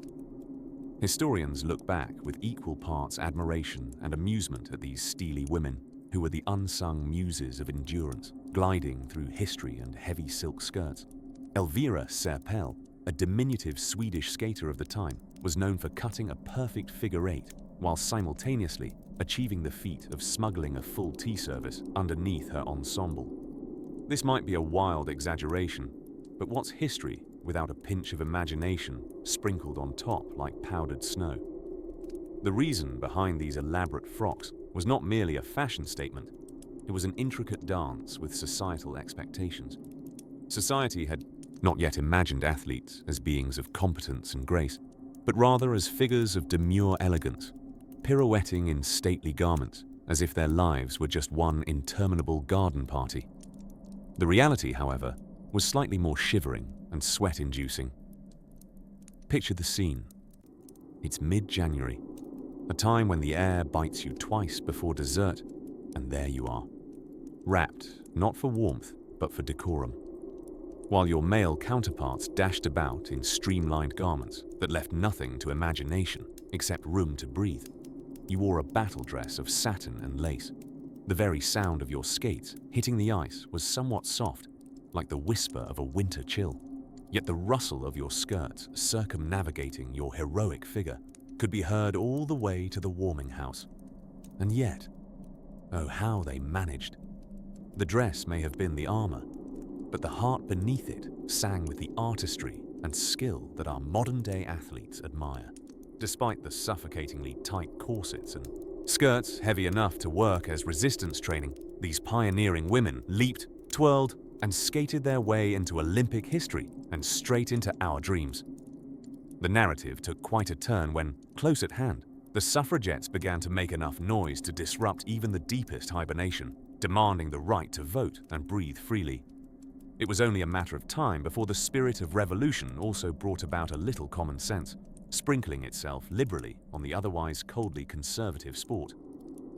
[SPEAKER 1] Historians look back with equal parts admiration and amusement at these steely women, who were the unsung muses of endurance, gliding through history and heavy silk skirts. Elvira Serpell, a diminutive Swedish skater of the time, was known for cutting a perfect figure eight while simultaneously achieving the feat of smuggling a full tea service underneath her ensemble. This might be a wild exaggeration, but what's history without a pinch of imagination sprinkled on top like powdered snow? The reason behind these elaborate frocks was not merely a fashion statement, it was an intricate dance with societal expectations. Society had not yet imagined athletes as beings of competence and grace, but rather as figures of demure elegance, pirouetting in stately garments as if their lives were just one interminable garden party. The reality, however, was slightly more shivering and sweat-inducing. Picture the scene. It's mid-January, a time when the air bites you twice before dessert, and there you are, wrapped not for warmth but for decorum. While your male counterparts dashed about in streamlined garments that left nothing to imagination except room to breathe, you wore a battle dress of satin and lace. The very sound of your skates hitting the ice was somewhat soft, like the whisper of a winter chill. Yet the rustle of your skirts circumnavigating your heroic figure could be heard all the way to the warming house. And yet, oh how they managed. The dress may have been the armor, but the heart beneath it sang with the artistry and skill that our modern-day athletes admire. Despite the suffocatingly tight corsets and skirts heavy enough to work as resistance training, these pioneering women leaped, twirled, and skated their way into Olympic history and straight into our dreams. The narrative took quite a turn when, close at hand, the suffragettes began to make enough noise to disrupt even the deepest hibernation, demanding the right to vote and breathe freely. It was only a matter of time before the spirit of revolution also brought about a little common sense, sprinkling itself liberally on the otherwise coldly conservative sport.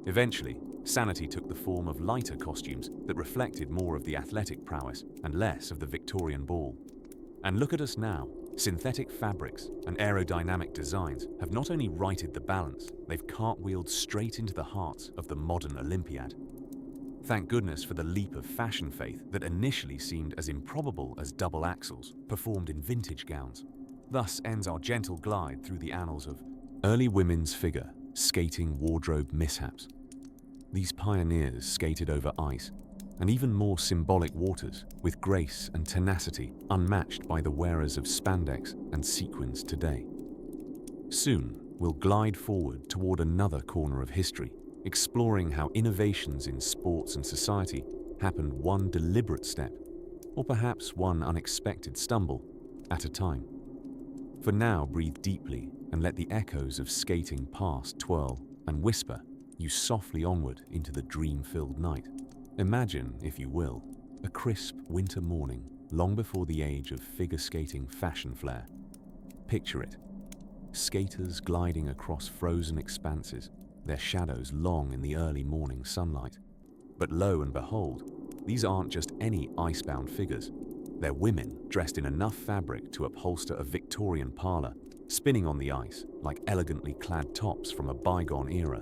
[SPEAKER 1] Eventually, sanity took the form of lighter costumes that reflected more of the athletic prowess and less of the Victorian ball. And look at us now. Synthetic fabrics and aerodynamic designs have not only righted the balance, they've cartwheeled straight into the hearts of the modern Olympiad. Thank goodness for the leap of fashion faith that initially seemed as improbable as double axels performed in vintage gowns. Thus ends our gentle glide through the annals of early women's figure skating wardrobe mishaps. These pioneers skated over ice, and even more symbolic waters, with grace and tenacity unmatched by the wearers of spandex and sequins today. Soon, we'll glide forward toward another corner of history, exploring how innovations in sports and society happened one deliberate step, or perhaps one unexpected stumble, at a time. For now, breathe deeply and let the echoes of skating past twirl and whisper you softly onward into the dream-filled night. Imagine, if you will, a crisp winter morning long before the age of figure skating fashion flair. Picture it. Skaters gliding across frozen expanses, their shadows long in the early morning sunlight. But lo and behold, these aren't just any icebound figures. They're women dressed in enough fabric to upholster a Victorian parlor, spinning on the ice like elegantly clad tops from a bygone era.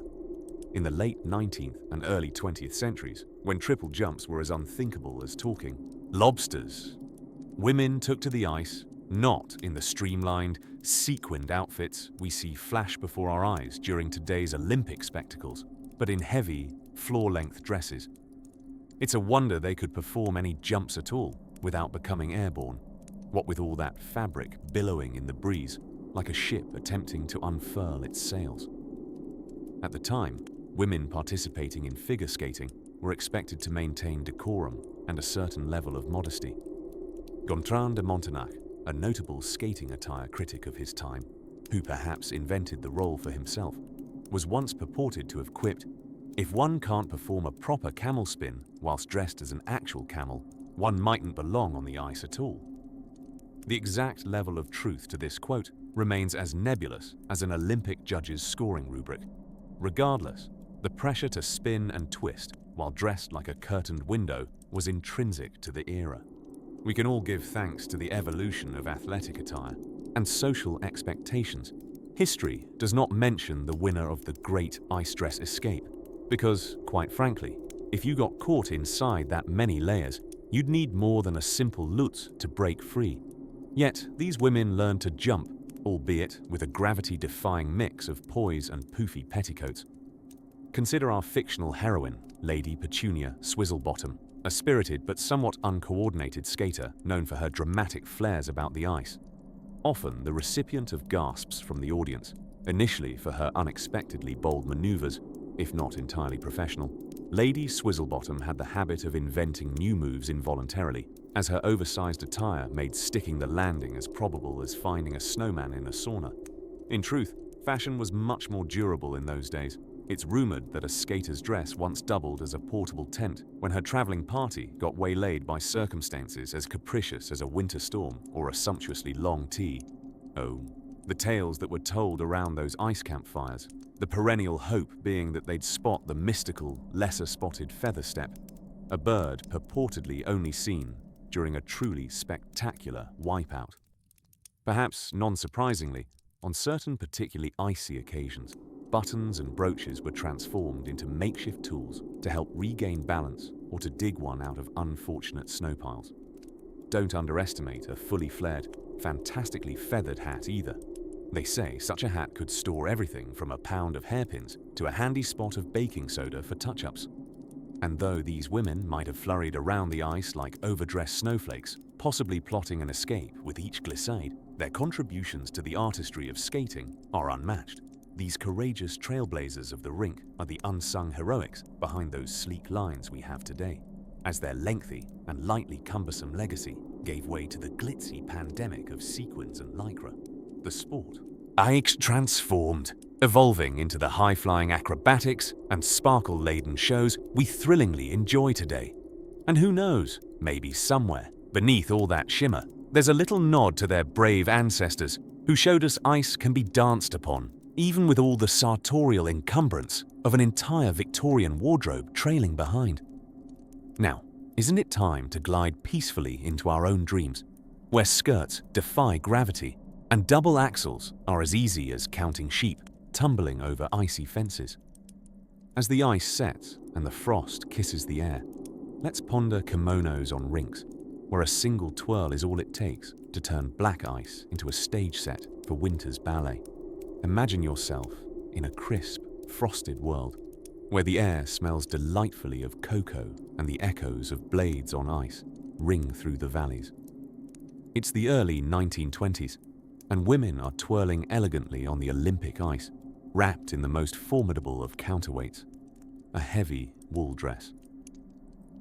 [SPEAKER 1] In the late 19th and early 20th centuries, when triple jumps were as unthinkable as talking lobsters, women took to the ice not in the streamlined, sequined outfits we see flash before our eyes during today's Olympic spectacles, but in heavy, floor-length dresses. It's a wonder they could perform any jumps at all without becoming airborne, what with all that fabric billowing in the breeze like a ship attempting to unfurl its sails. At the time, women participating in figure skating were expected to maintain decorum and a certain level of modesty. Gontran de Montenac, a notable skating attire critic of his time, who perhaps invented the role for himself, was once purported to have quipped, "If one can't perform a proper camel spin whilst dressed as an actual camel, one mightn't belong on the ice at all." The exact level of truth to this quote remains as nebulous as an Olympic judge's scoring rubric. Regardless, the pressure to spin and twist while dressed like a curtained window was intrinsic to the era. We can all give thanks to the evolution of athletic attire and social expectations. History does not mention the winner of the Great Ice Dress Escape, Because, quite frankly, if you got caught inside that many layers, you'd need more than a simple lutz to break free. Yet, these women learned to jump, albeit with a gravity-defying mix of poise and poofy petticoats. Consider our fictional heroine, Lady Petunia Swizzlebottom, a spirited but somewhat uncoordinated skater known for her dramatic flares about the ice. Often the recipient of gasps from the audience, initially for her unexpectedly bold maneuvers, if not entirely professional, Lady Swizzlebottom had the habit of inventing new moves involuntarily, as her oversized attire made sticking the landing as probable as finding a snowman in a sauna. In truth, fashion was much more durable in those days. It's rumored that a skater's dress once doubled as a portable tent when her traveling party got waylaid by circumstances as capricious as a winter storm or a sumptuously long tea. Oh, the tales that were told around those ice campfires, the perennial hope being that they'd spot the mystical, lesser-spotted featherstep, a bird purportedly only seen during a truly spectacular wipeout. Perhaps non-surprisingly, on certain particularly icy occasions, buttons and brooches were transformed into makeshift tools to help regain balance or to dig one out of unfortunate snow piles. Don't underestimate a fully flared, fantastically feathered hat either. They say such a hat could store everything from a pound of hairpins to a handy spot of baking soda for touch-ups. And though these women might have flurried around the ice like overdressed snowflakes, possibly plotting an escape with each glissade, their contributions to the artistry of skating are unmatched. These courageous trailblazers of the rink are the unsung heroics behind those sleek lines we have today, as their lengthy and lightly cumbersome legacy gave way to the glitzy pandemic of sequins and lycra. The sport Ike transformed, evolving into the high-flying acrobatics and sparkle-laden shows we thrillingly enjoy today. And who knows, maybe somewhere, beneath all that shimmer, there's a little nod to their brave ancestors who showed us ice can be danced upon, even with all the sartorial encumbrance of an entire Victorian wardrobe trailing behind. Now, isn't it time to glide peacefully into our own dreams, where skirts defy gravity and double axles are as easy as counting sheep tumbling over icy fences? As the ice sets and the frost kisses the air, let's ponder kimonos on rinks, where a single twirl is all it takes to turn black ice into a stage set for winter's ballet. Imagine yourself in a crisp, frosted world, where the air smells delightfully of cocoa and the echoes of blades on ice ring through the valleys. It's the early 1920s, and women are twirling elegantly on the Olympic ice, wrapped in the most formidable of counterweights, a heavy wool dress.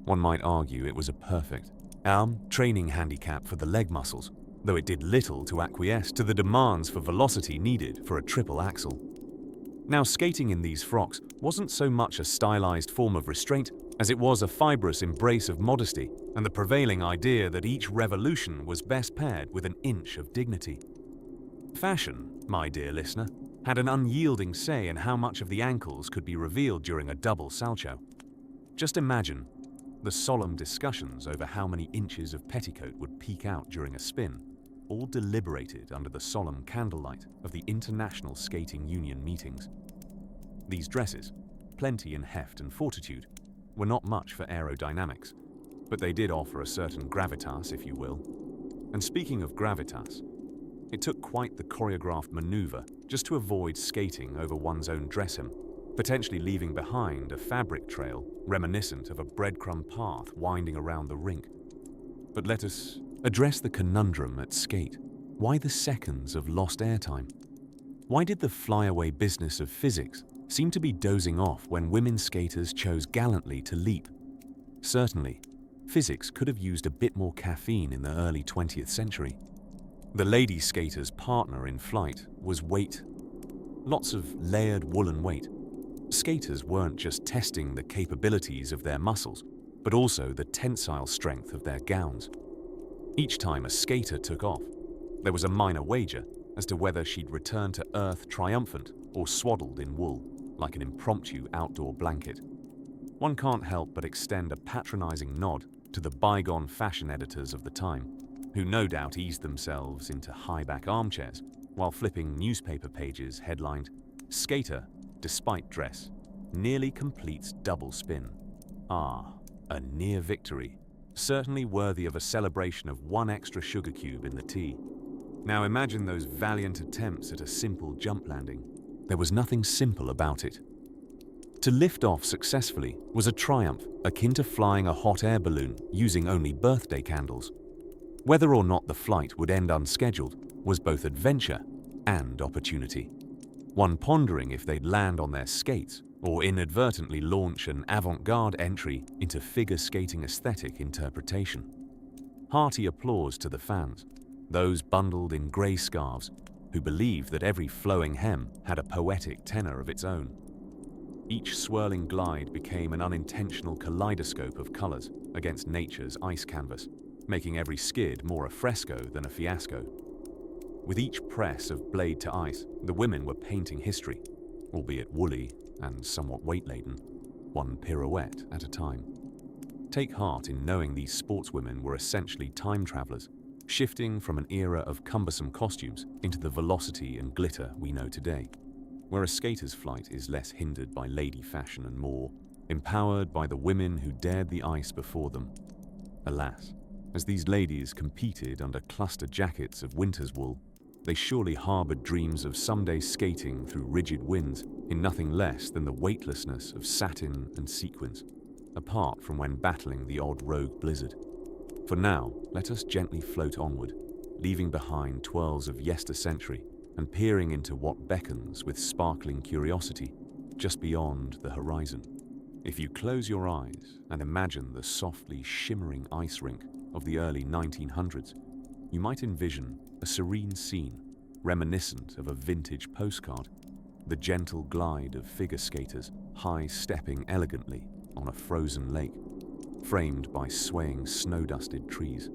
[SPEAKER 1] One might argue it was a perfect training handicap for the leg muscles, though it did little to acquiesce to the demands for velocity needed for a triple axel. Now, skating in these frocks wasn't so much a stylized form of restraint as it was a fibrous embrace of modesty and the prevailing idea that each revolution was best paired with an inch of dignity. Fashion, my dear listener, had an unyielding say in how much of the ankles could be revealed during a double salchow. Just imagine the solemn discussions over how many inches of petticoat would peek out during a spin, all deliberated under the solemn candlelight of the International Skating Union meetings. These dresses, plenty in heft and fortitude, were not much for aerodynamics, but they did offer a certain gravitas, if you will. And speaking of gravitas, it took quite the choreographed maneuver just to avoid skating over one's own dress hem, potentially leaving behind a fabric trail reminiscent of a breadcrumb path winding around the rink. But let us address the conundrum at skate. Why the seconds of lost airtime? Why did the flyaway business of physics seem to be dozing off when women skaters chose gallantly to leap? Certainly, physics could have used a bit more caffeine in the early 20th century. The lady skater's partner in flight was weight. Lots of layered woolen weight. Skaters weren't just testing the capabilities of their muscles, but also the tensile strength of their gowns. Each time a skater took off, there was a minor wager as to whether she'd return to Earth triumphant or swaddled in wool, like an impromptu outdoor blanket. One can't help but extend a patronizing nod to the bygone fashion editors of the time, who no doubt eased themselves into high-back armchairs while flipping newspaper pages headlined, "Skater, despite dress, nearly completes double spin. Ah, a near victory, certainly worthy of a celebration of one extra sugar cube in the tea. Now imagine those valiant attempts at a simple jump landing. There was nothing simple about it. To lift off successfully was a triumph akin to flying a hot air balloon using only birthday candles. Whether or not the flight would end unscheduled was both adventure and opportunity. One pondering if they'd land on their skates or inadvertently launch an avant-garde entry into figure skating aesthetic interpretation. Hearty applause to the fans, those bundled in grey scarves, who believed that every flowing hem had a poetic tenor of its own. Each swirling glide became an unintentional kaleidoscope of colours against nature's ice canvas, making every skid more a fresco than a fiasco. With each press of blade to ice, the women were painting history, albeit woolly and somewhat weight-laden, one pirouette at a time. Take heart in knowing these sportswomen were essentially time travellers, shifting from an era of cumbersome costumes into the velocity and glitter we know today, where a skater's flight is less hindered by lady fashion and more empowered by the women who dared the ice before them. Alas, as these ladies competed under cluster jackets of winter's wool, they surely harbored dreams of someday skating through rigid winds in nothing less than the weightlessness of satin and sequins, apart from when battling the odd rogue blizzard. For now, let us gently float onward, leaving behind twirls of yester-century and peering into what beckons with sparkling curiosity just beyond the horizon. If you close your eyes and imagine the softly shimmering ice rink of the early 1900s, you might envision a serene scene reminiscent of a vintage postcard, the gentle glide of figure skaters high-stepping elegantly on a frozen lake, framed by swaying snow-dusted trees.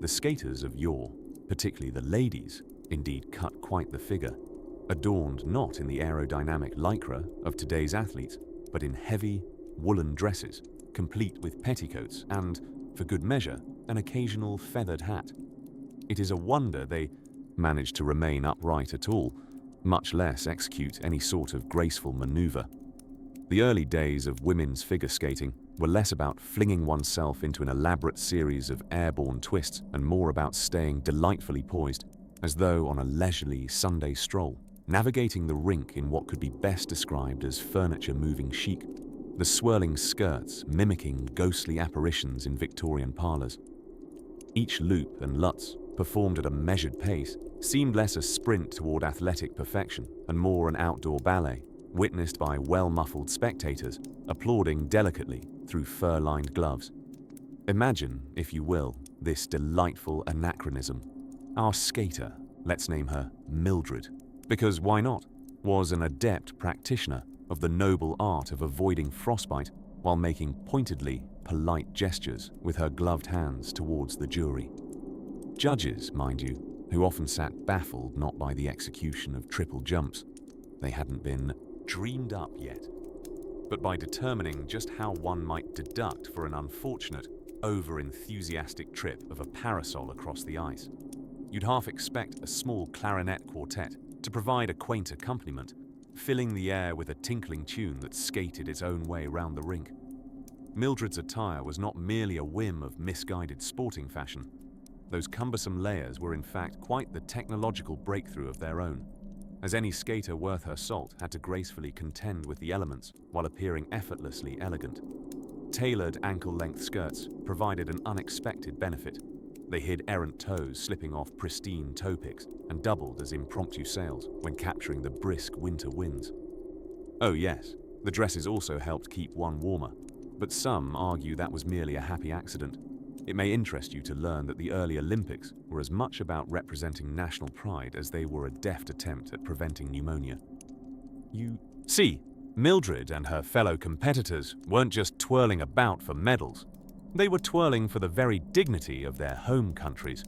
[SPEAKER 1] The skaters of yore, particularly the ladies, indeed cut quite the figure, adorned not in the aerodynamic lycra of today's athletes, but in heavy, woolen dresses, complete with petticoats and, for good measure, an occasional feathered hat. It is a wonder they managed to remain upright at all, much less execute any sort of graceful maneuver. The early days of women's figure skating were less about flinging oneself into an elaborate series of airborne twists and more about staying delightfully poised, as though on a leisurely Sunday stroll, navigating the rink in what could be best described as furniture-moving chic, the swirling skirts mimicking ghostly apparitions in Victorian parlours. Each loop and lutz, performed at a measured pace, seemed less a sprint toward athletic perfection and more an outdoor ballet, witnessed by well-muffled spectators, applauding delicately through fur-lined gloves. Imagine, if you will, this delightful anachronism. Our skater, let's name her Mildred, because why not, was an adept practitioner of the noble art of avoiding frostbite while making pointedly polite gestures with her gloved hands towards the jury. Judges, mind you, who often sat baffled not by the execution of triple jumps, they hadn't been dreamed up yet, but by determining just how one might deduct for an unfortunate, over-enthusiastic trip of a parasol across the ice. You'd half expect a small clarinet quartet to provide a quaint accompaniment, filling the air with a tinkling tune that skated its own way round the rink. Mildred's attire was not merely a whim of misguided sporting fashion. Those cumbersome layers were in fact quite the technological breakthrough of their own, as any skater worth her salt had to gracefully contend with the elements while appearing effortlessly elegant. Tailored ankle-length skirts provided an unexpected benefit. They hid errant toes slipping off pristine toe picks and doubled as impromptu sails when capturing the brisk winter winds. Oh yes, the dresses also helped keep one warmer, but some argue that was merely a happy accident. It may interest you to learn that the early Olympics were as much about representing national pride as they were a deft attempt at preventing pneumonia. You see, Mildred and her fellow competitors weren't just twirling about for medals. They were twirling for the very dignity of their home countries.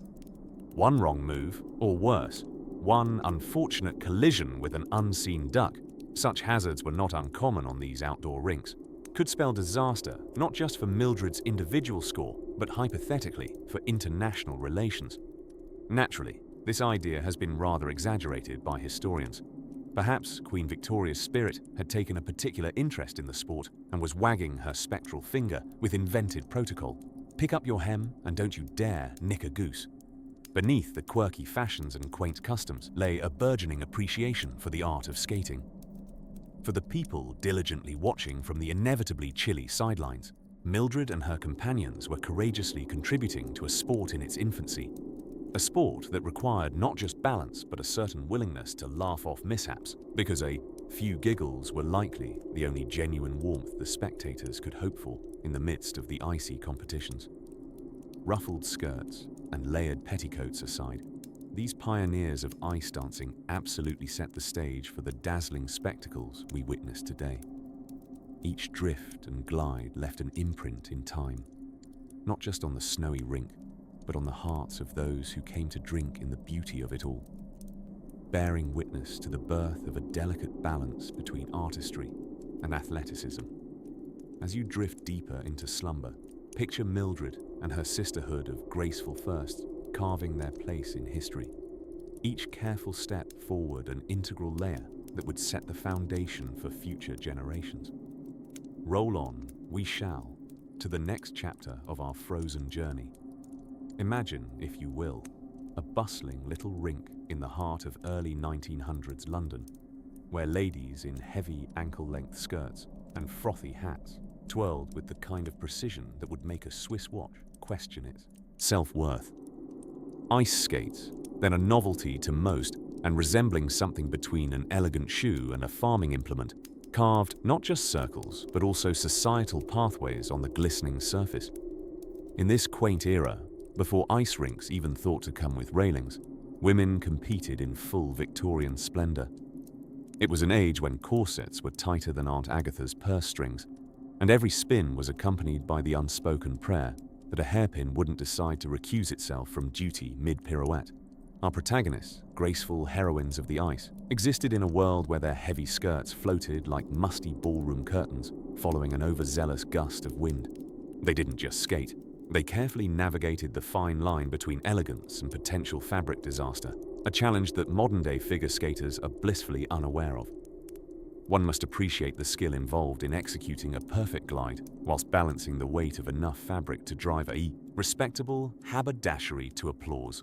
[SPEAKER 1] One wrong move, or worse, one unfortunate collision with an unseen duck, such hazards were not uncommon on these outdoor rinks, could spell disaster not just for Mildred's individual score, but hypothetically for international relations. Naturally, this idea has been rather exaggerated by historians. Perhaps Queen Victoria's spirit had taken a particular interest in the sport and was wagging her spectral finger with invented protocol. Pick up your hem and don't you dare nick a goose. Beneath the quirky fashions and quaint customs lay a burgeoning appreciation for the art of skating. For the people diligently watching from the inevitably chilly sidelines, Mildred and her companions were courageously contributing to a sport in its infancy. A sport that required not just balance but a certain willingness to laugh off mishaps, because a few giggles were likely the only genuine warmth the spectators could hope for in the midst of the icy competitions. Ruffled skirts and layered petticoats aside, these pioneers of ice dancing absolutely set the stage for the dazzling spectacles we witness today. Each drift and glide left an imprint in time, not just on the snowy rink, but on the hearts of those who came to drink in the beauty of it all, bearing witness to the birth of a delicate balance between artistry and athleticism. As you drift deeper into slumber, picture Mildred and her sisterhood of graceful firsts carving their place in history, each careful step forward an integral layer that would set the foundation for future generations. Roll on, we shall, to the next chapter of our frozen journey. Imagine, if you will, a bustling little rink in the heart of early 1900s London, where ladies in heavy ankle-length skirts and frothy hats twirled with the kind of precision that would make a Swiss watch question its self-worth. Ice skates, then a novelty to most and resembling something between an elegant shoe and a farming implement, carved not just circles but also societal pathways on the glistening surface. In this quaint era, before ice rinks even thought to come with railings, women competed in full Victorian splendor. It was an age when corsets were tighter than Aunt Agatha's purse strings, and every spin was accompanied by the unspoken prayer that a hairpin wouldn't decide to recuse itself from duty mid-pirouette. Our protagonists, graceful heroines of the ice, existed in a world where their heavy skirts floated like musty ballroom curtains following an overzealous gust of wind. They didn't just skate. They carefully navigated the fine line between elegance and potential fabric disaster, a challenge that modern-day figure skaters are blissfully unaware of. One must appreciate the skill involved in executing a perfect glide whilst balancing the weight of enough fabric to drive a respectable haberdashery to applause.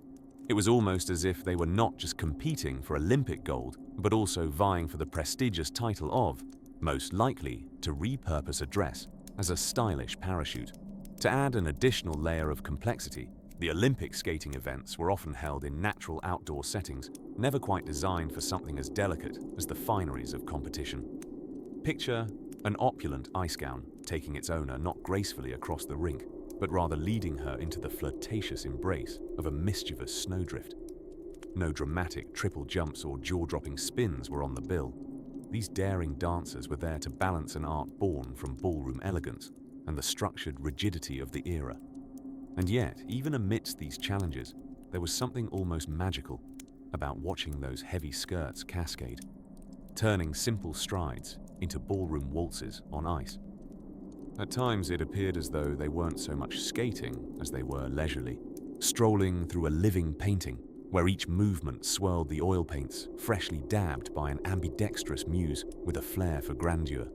[SPEAKER 1] It was almost as if they were not just competing for Olympic gold, but also vying for the prestigious title of, most likely, to repurpose a dress as a stylish parachute. To add an additional layer of complexity, the Olympic skating events were often held in natural outdoor settings, never quite designed for something as delicate as the fineries of competition. Picture an opulent ice gown taking its owner not gracefully across the rink, but rather leading her into the flirtatious embrace of a mischievous snowdrift. No dramatic triple jumps or jaw-dropping spins were on the bill. These daring dancers were there to balance an art born from ballroom elegance and the structured rigidity of the era. And yet, even amidst these challenges, there was something almost magical about watching those heavy skirts cascade, turning simple strides into ballroom waltzes on ice. At times, it appeared as though they weren't so much skating as they were leisurely, strolling through a living painting where each movement swirled the oil paints freshly dabbed by an ambidextrous muse with a flair for grandeur.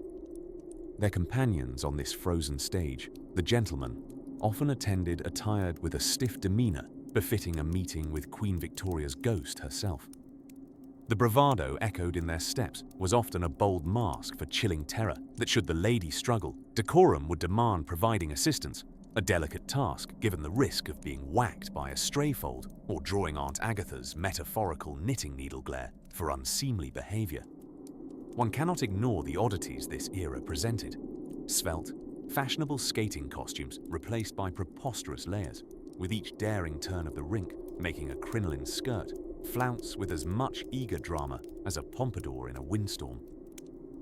[SPEAKER 1] Their companions on this frozen stage, the gentlemen, often attended attired with a stiff demeanor befitting a meeting with Queen Victoria's ghost herself. The bravado echoed in their steps was often a bold mask for chilling terror that should the lady struggle, decorum would demand providing assistance, a delicate task given the risk of being whacked by a stray fold or drawing Aunt Agatha's metaphorical knitting needle glare for unseemly behavior. One cannot ignore the oddities this era presented. Svelte, fashionable skating costumes replaced by preposterous layers, with each daring turn of the rink making a crinoline skirt flounce with as much eager drama as a pompadour in a windstorm.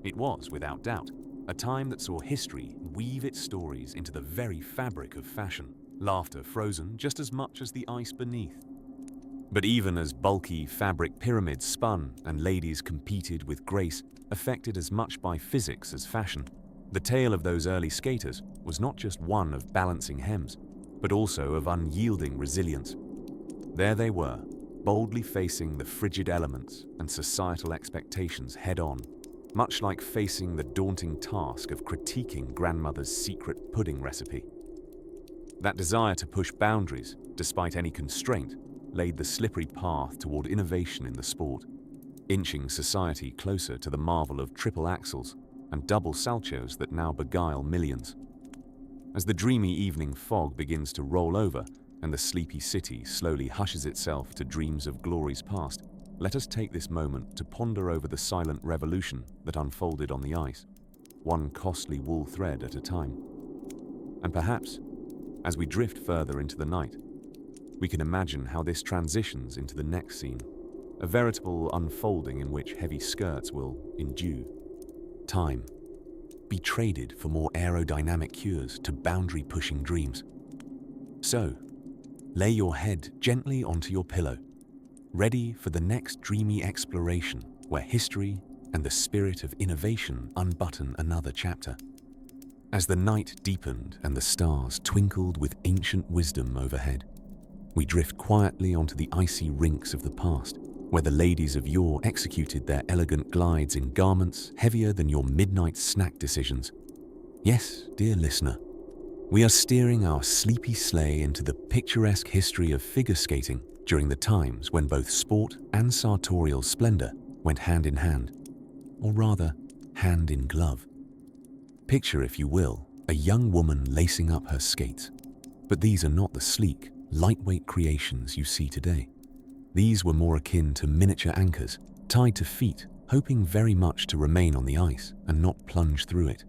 [SPEAKER 1] It was, without doubt, a time that saw history weave its stories into the very fabric of fashion, laughter frozen just as much as the ice beneath. But even as bulky fabric pyramids spun and ladies competed with grace, affected as much by physics as fashion, the tale of those early skaters was not just one of balancing hems, but also of unyielding resilience. There they were, boldly facing the frigid elements and societal expectations head-on, much like facing the daunting task of critiquing grandmother's secret pudding recipe. That desire to push boundaries, despite any constraint, laid the slippery path toward innovation in the sport, inching society closer to the marvel of triple axels and double salchos that now beguile millions. As the dreamy evening fog begins to roll over and the sleepy city slowly hushes itself to dreams of glories past, let us take this moment to ponder over the silent revolution that unfolded on the ice, one costly wool thread at a time. And perhaps, as we drift further into the night, we can imagine how this transitions into the next scene, a veritable unfolding in which heavy skirts will, in due time, be traded for more aerodynamic cures to boundary-pushing dreams. So, lay your head gently onto your pillow, ready for the next dreamy exploration where history and the spirit of innovation unbutton another chapter. As the night deepened and the stars twinkled with ancient wisdom overhead, we drift quietly onto the icy rinks of the past, where the ladies of yore executed their elegant glides in garments heavier than your midnight snack decisions. Yes, dear listener, we are steering our sleepy sleigh into the picturesque history of figure skating during the times when both sport and sartorial splendor went hand in hand, or rather, hand in glove. Picture, if you will, a young woman lacing up her skates. But these are not the sleek, lightweight creations you see today. These were more akin to miniature anchors, tied to feet, hoping very much to remain on the ice and not plunge through it.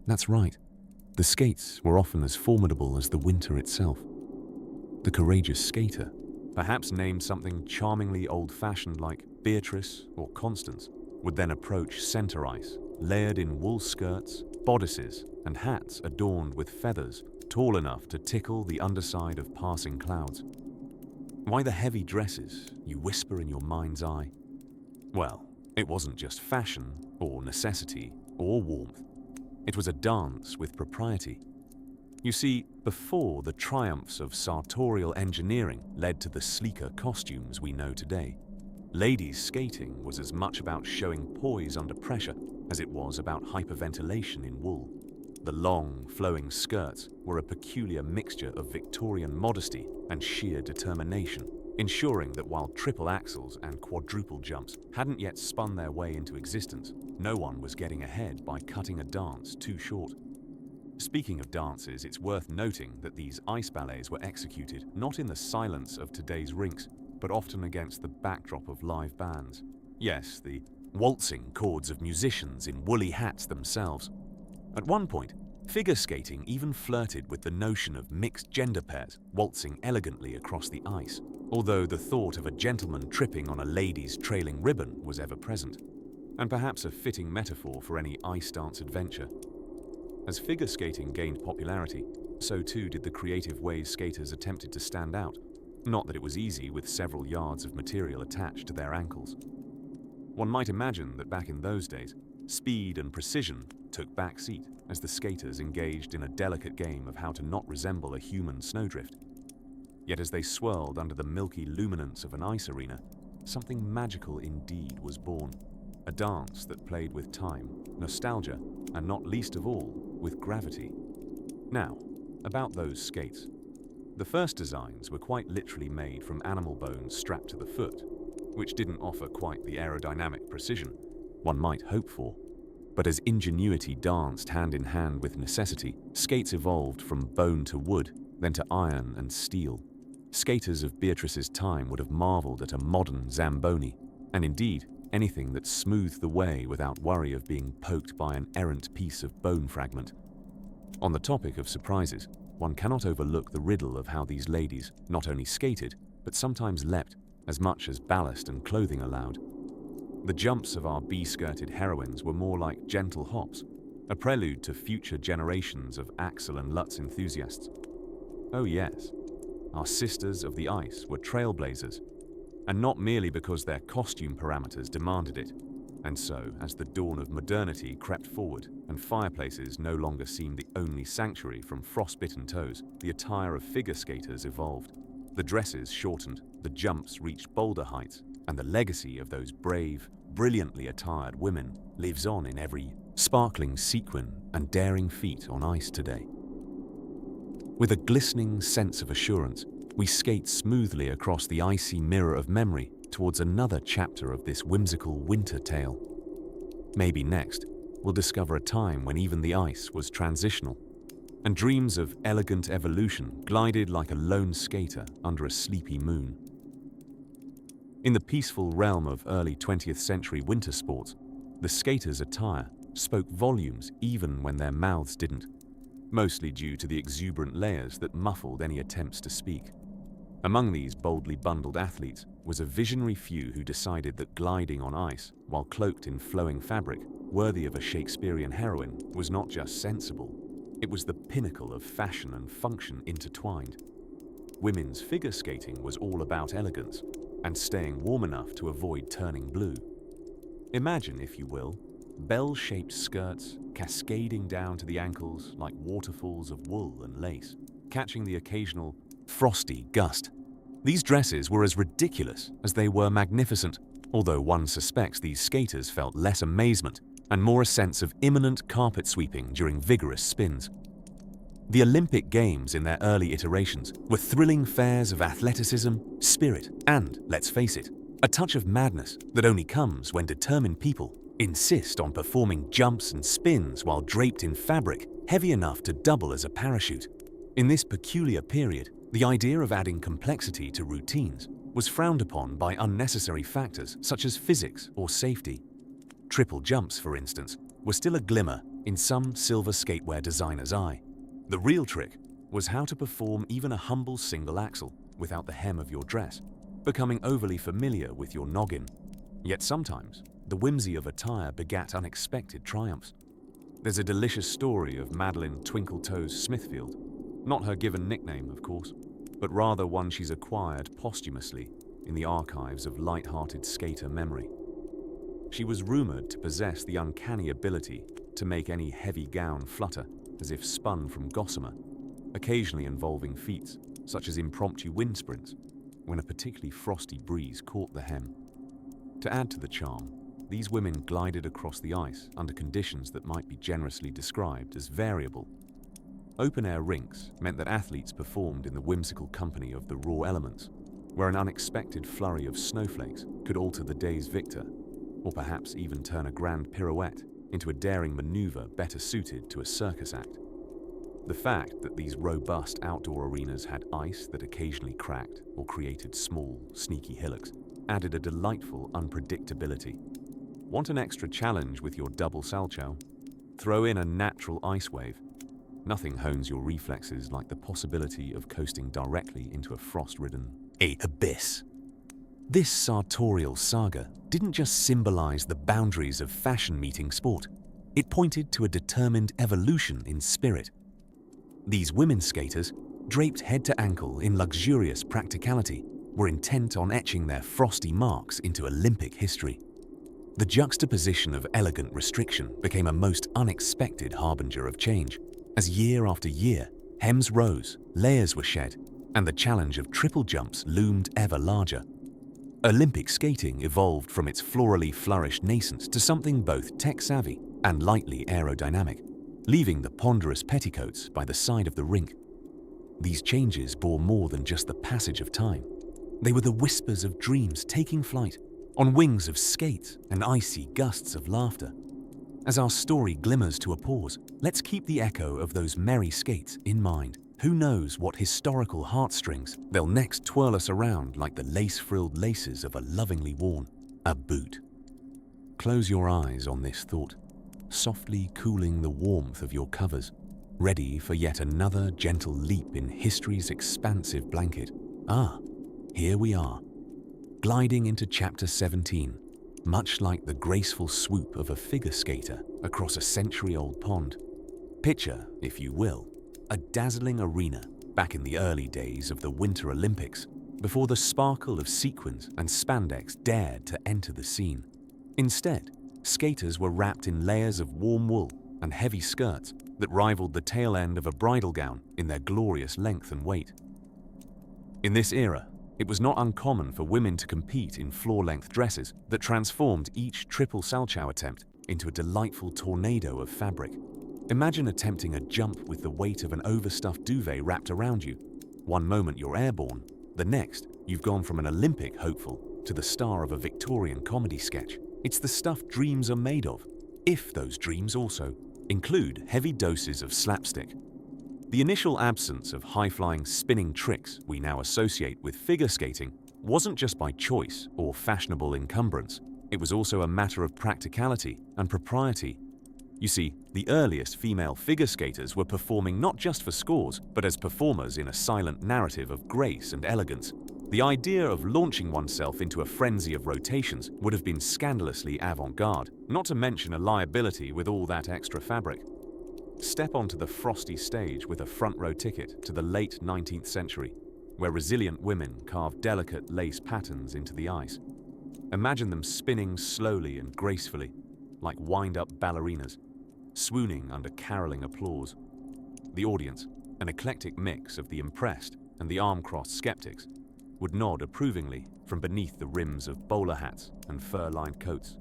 [SPEAKER 1] That's right, the skates were often as formidable as the winter itself. The courageous skater, perhaps named something charmingly old-fashioned like Beatrice or Constance, would then approach center ice, layered in wool skirts, bodices, and hats adorned with feathers tall enough to tickle the underside of passing clouds. Why the heavy dresses, you whisper in your mind's eye? Well, it wasn't just fashion, or necessity, or warmth. It was a dance with propriety. You see, before the triumphs of sartorial engineering led to the sleeker costumes we know today, ladies' skating was as much about showing poise under pressure as it was about hyperventilation in wool. The long, flowing skirts were a peculiar mixture of Victorian modesty and sheer determination, ensuring that while triple axels and quadruple jumps hadn't yet spun their way into existence, no one was getting ahead by cutting a dance too short. Speaking of dances, it's worth noting that these ice ballets were executed not in the silence of today's rinks, but often against the backdrop of live bands. Yes, the waltzing chords of musicians in woolly hats themselves. At one point, figure skating even flirted with the notion of mixed gender pairs waltzing elegantly across the ice, although the thought of a gentleman tripping on a lady's trailing ribbon was ever present, and perhaps a fitting metaphor for any ice dance adventure. As figure skating gained popularity, so too did the creative ways skaters attempted to stand out. Not that it was easy with several yards of material attached to their ankles. One might imagine that back in those days, speed and precision took back seat as the skaters engaged in a delicate game of how to not resemble a human snowdrift. Yet as they swirled under the milky luminance of an ice arena, something magical indeed was born. A dance that played with time, nostalgia, and not least of all, with gravity. Now, about those skates. The first designs were quite literally made from animal bones strapped to the foot, which didn't offer quite the aerodynamic precision one might hope for. But as ingenuity danced hand in hand with necessity, skates evolved from bone to wood, then to iron and steel. Skaters of Beatrice's time would have marveled at a modern Zamboni, and indeed, anything that smoothed the way without worry of being poked by an errant piece of bone fragment. On the topic of surprises, one cannot overlook the riddle of how these ladies not only skated, but sometimes leapt, as much as ballast and clothing allowed. The jumps of our bee-skirted heroines were more like gentle hops, a prelude to future generations of Axel and Lutz enthusiasts. Oh yes, our sisters of the ice were trailblazers, and not merely because their costume parameters demanded it. And so, as the dawn of modernity crept forward and fireplaces no longer seemed the only sanctuary from frostbitten toes, the attire of figure skaters evolved. The dresses shortened, the jumps reached bolder heights, and the legacy of those brave, brilliantly attired women lives on in every sparkling sequin and daring feat on ice today. With a glistening sense of assurance, we skate smoothly across the icy mirror of memory towards another chapter of this whimsical winter tale. Maybe next, we'll discover a time when even the ice was transitional, and dreams of elegant evolution glided like a lone skater under a sleepy moon. In the peaceful realm of early 20th century winter sports, the skaters' attire spoke volumes even when their mouths didn't, mostly due to the exuberant layers that muffled any attempts to speak. Among these boldly bundled athletes was a visionary few who decided that gliding on ice, while cloaked in flowing fabric, worthy of a Shakespearean heroine, was not just sensible, it was the pinnacle of fashion and function intertwined. Women's figure skating was all about elegance, and staying warm enough to avoid turning blue. Imagine, if you will, bell-shaped skirts cascading down to the ankles like waterfalls of wool and lace, catching the occasional frosty gust. These dresses were as ridiculous as they were magnificent, although one suspects these skaters felt less amazement and more a sense of imminent carpet sweeping during vigorous spins. The Olympic Games in their early iterations were thrilling fairs of athleticism, spirit, and, let's face it, a touch of madness that only comes when determined people insist on performing jumps and spins while draped in fabric heavy enough to double as a parachute. In this peculiar period, the idea of adding complexity to routines was frowned upon by unnecessary factors such as physics or safety. Triple jumps, for instance, were still a glimmer in some silver skatewear designer's eye. The real trick was how to perform even a humble single axel without the hem of your dress, becoming overly familiar with your noggin. Yet sometimes, the whimsy of attire begat unexpected triumphs. There's a delicious story of Madeline Twinkletoes Smithfield, not her given nickname, of course, but rather one she's acquired posthumously in the archives of light-hearted skater memory. She was rumored to possess the uncanny ability to make any heavy gown flutter as if spun from gossamer, occasionally involving feats such as impromptu wind sprints when a particularly frosty breeze caught the hem. To add to the charm, these women glided across the ice under conditions that might be generously described as variable. Open-air rinks meant that athletes performed in the whimsical company of the raw elements, where an unexpected flurry of snowflakes could alter the day's victor, or perhaps even turn a grand pirouette into a daring maneuver better suited to a circus act. The fact that these robust outdoor arenas had ice that occasionally cracked or created small, sneaky hillocks added a delightful unpredictability. Want an extra challenge with your double salchow? Throw in a natural ice wave. Nothing hones your reflexes like the possibility of coasting directly into a frost-ridden abyss. This sartorial saga didn't just symbolize the boundaries of fashion meeting sport. It pointed to a determined evolution in spirit. These women skaters, draped head to ankle in luxurious practicality, were intent on etching their frosty marks into Olympic history. The juxtaposition of elegant restriction became a most unexpected harbinger of change. As year after year, hems rose, layers were shed, and the challenge of triple jumps loomed ever larger. Olympic skating evolved from its florally flourished nascence to something both tech-savvy and lightly aerodynamic, leaving the ponderous petticoats by the side of the rink. These changes bore more than just the passage of time. They were the whispers of dreams taking flight, on wings of skates and icy gusts of laughter. As our story glimmers to a pause, let's keep the echo of those merry skates in mind. Who knows what historical heartstrings they'll next twirl us around like the lace-frilled laces of a lovingly worn boot. Close your eyes on this thought, softly cooling the warmth of your covers, ready for yet another gentle leap in history's expansive blanket. Here we are, gliding into Chapter 17, much like the graceful swoop of a figure skater across a century-old pond. Picture, if you will, a dazzling arena back in the early days of the Winter Olympics, before the sparkle of sequins and spandex dared to enter the scene. Instead, skaters were wrapped in layers of warm wool and heavy skirts that rivaled the tail end of a bridal gown in their glorious length and weight. In this era, it was not uncommon for women to compete in floor-length dresses that transformed each triple salchow attempt into a delightful tornado of fabric. Imagine attempting a jump with the weight of an overstuffed duvet wrapped around you. One moment you're airborne, the next you've gone from an Olympic hopeful to the star of a Victorian comedy sketch. It's the stuff dreams are made of, if those dreams also include heavy doses of slapstick. The initial absence of high-flying spinning tricks we now associate with figure skating wasn't just by choice or fashionable encumbrance. It was also a matter of practicality and propriety. You see, the earliest female figure skaters were performing not just for scores, but as performers in a silent narrative of grace and elegance. The idea of launching oneself into a frenzy of rotations would have been scandalously avant-garde, not to mention a liability with all that extra fabric. Step onto the frosty stage with a front-row ticket to the late 19th century, where resilient women carved delicate lace patterns into the ice. Imagine them spinning slowly and gracefully, like wind-up ballerinas, swooning under caroling applause. The audience, an eclectic mix of the impressed and the arm-crossed skeptics, would nod approvingly from beneath the rims of bowler hats and fur-lined coats,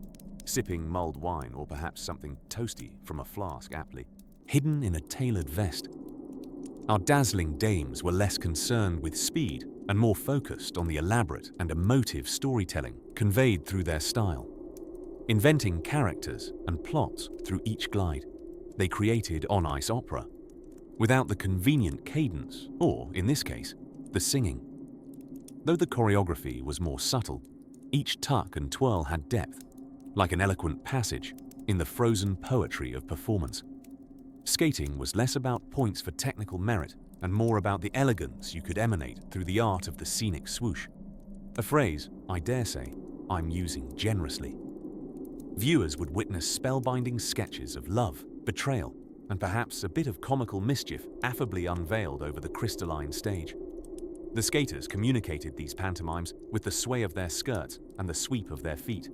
[SPEAKER 1] sipping mulled wine or perhaps something toasty from a flask aptly hidden in a tailored vest. Our dazzling dames were less concerned with speed and more focused on the elaborate and emotive storytelling conveyed through their style. Inventing characters and plots through each glide, they created on-ice opera, without the convenient cadence or, in this case, the singing. Though the choreography was more subtle, each tuck and twirl had depth, like an eloquent passage in the frozen poetry of performance. Skating was less about points for technical merit and more about the elegance you could emanate through the art of the scenic swoosh. A phrase, I dare say, I'm using generously. Viewers would witness spellbinding sketches of love, betrayal, and perhaps a bit of comical mischief affably unveiled over the crystalline stage. The skaters communicated these pantomimes with the sway of their skirts and the sweep of their feet,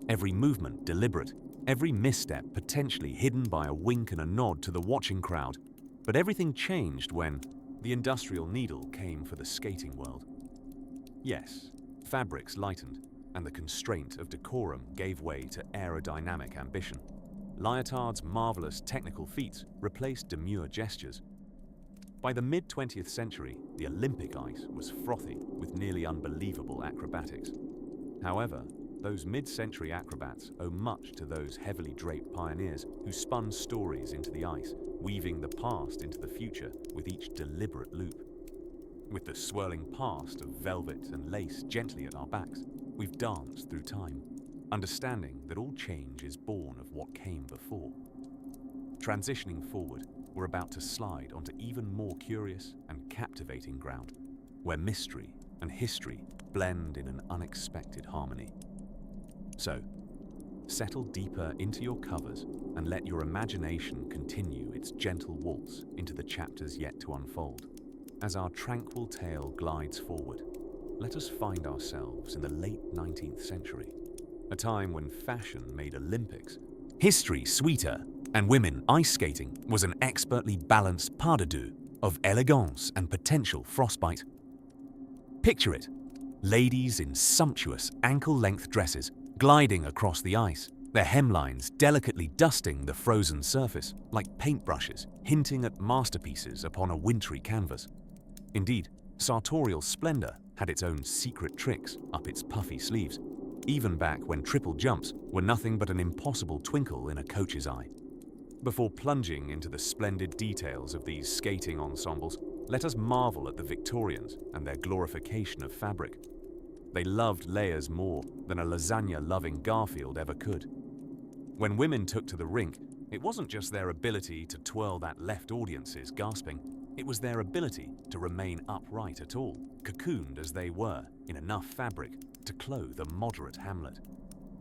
[SPEAKER 1] every movement deliberate, every misstep potentially hidden by a wink and a nod to the watching crowd. But everything changed when the industrial needle came for the skating world. Yes, fabrics lightened, and the constraint of decorum gave way to aerodynamic ambition. Lyotard's marvelous technical feats replaced demure gestures. By the mid-20th century, the Olympic ice was frothy with nearly unbelievable acrobatics. However, those mid-century acrobats owe much to those heavily draped pioneers who spun stories into the ice, weaving the past into the future with each deliberate loop. With the swirling past of velvet and lace gently at our backs, we've danced through time, understanding that all change is born of what came before. Transitioning forward, we're about to slide onto even more curious and captivating ground, where mystery and history blend in an unexpected harmony. So, settle deeper into your covers and let your imagination continue its gentle waltz into the chapters yet to unfold. As our tranquil tale glides forward, let us find ourselves in the late 19th century, a time when fashion made Olympics, history sweeter, and women ice skating was an expertly balanced pas de deux of elegance and potential frostbite. Picture it, ladies in sumptuous ankle-length dresses gliding across the ice, their hemlines delicately dusting the frozen surface like paintbrushes hinting at masterpieces upon a wintry canvas. Indeed, sartorial splendor had its own secret tricks up its puffy sleeves, even back when triple jumps were nothing but an impossible twinkle in a coach's eye. Before plunging into the splendid details of these skating ensembles, let us marvel at the Victorians and their glorification of fabric. They loved layers more than a lasagna-loving Garfield ever could. When women took to the rink, it wasn't just their ability to twirl that left audiences gasping, it was their ability to remain upright at all, cocooned as they were in enough fabric to clothe a moderate Hamlet.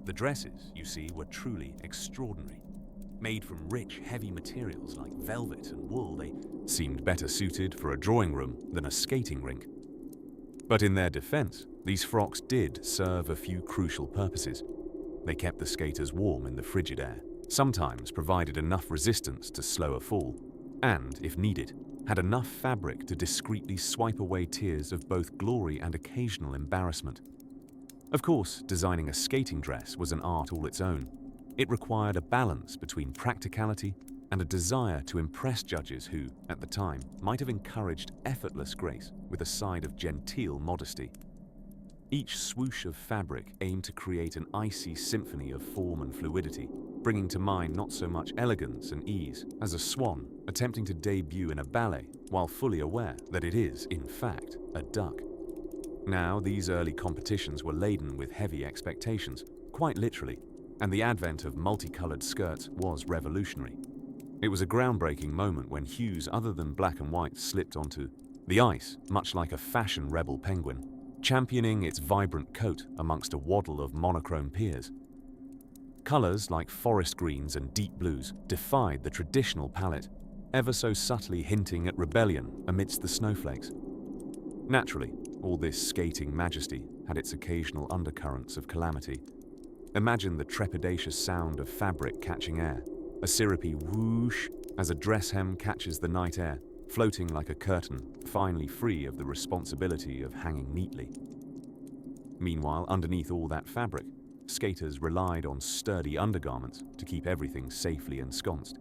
[SPEAKER 1] The dresses, you see, were truly extraordinary. Made from rich, heavy materials like velvet and wool, they seemed better suited for a drawing room than a skating rink. But in their defense, these frocks did serve a few crucial purposes. They kept the skaters warm in the frigid air, sometimes provided enough resistance to slow a fall, and, if needed, had enough fabric to discreetly swipe away tears of both glory and occasional embarrassment. Of course, designing a skating dress was an art all its own. It required a balance between practicality and a desire to impress judges who, at the time, might have encouraged effortless grace with a side of genteel modesty. Each swoosh of fabric aimed to create an icy symphony of form and fluidity, bringing to mind not so much elegance and ease as a swan attempting to debut in a ballet while fully aware that it is, in fact, a duck. Now, these early competitions were laden with heavy expectations, quite literally, and the advent of multicolored skirts was revolutionary. It was a groundbreaking moment when hues other than black and white slipped onto the ice, much like a fashion rebel penguin, championing its vibrant coat amongst a waddle of monochrome piers. Colors like forest greens and deep blues defied the traditional palette, ever so subtly hinting at rebellion amidst the snowflakes. Naturally, all this skating majesty had its occasional undercurrents of calamity. Imagine the trepidatious sound of fabric catching air, a syrupy whoosh as a dress hem catches the night air, floating like a curtain, finally free of the responsibility of hanging neatly. Meanwhile, underneath all that fabric, skaters relied on sturdy undergarments to keep everything safely ensconced.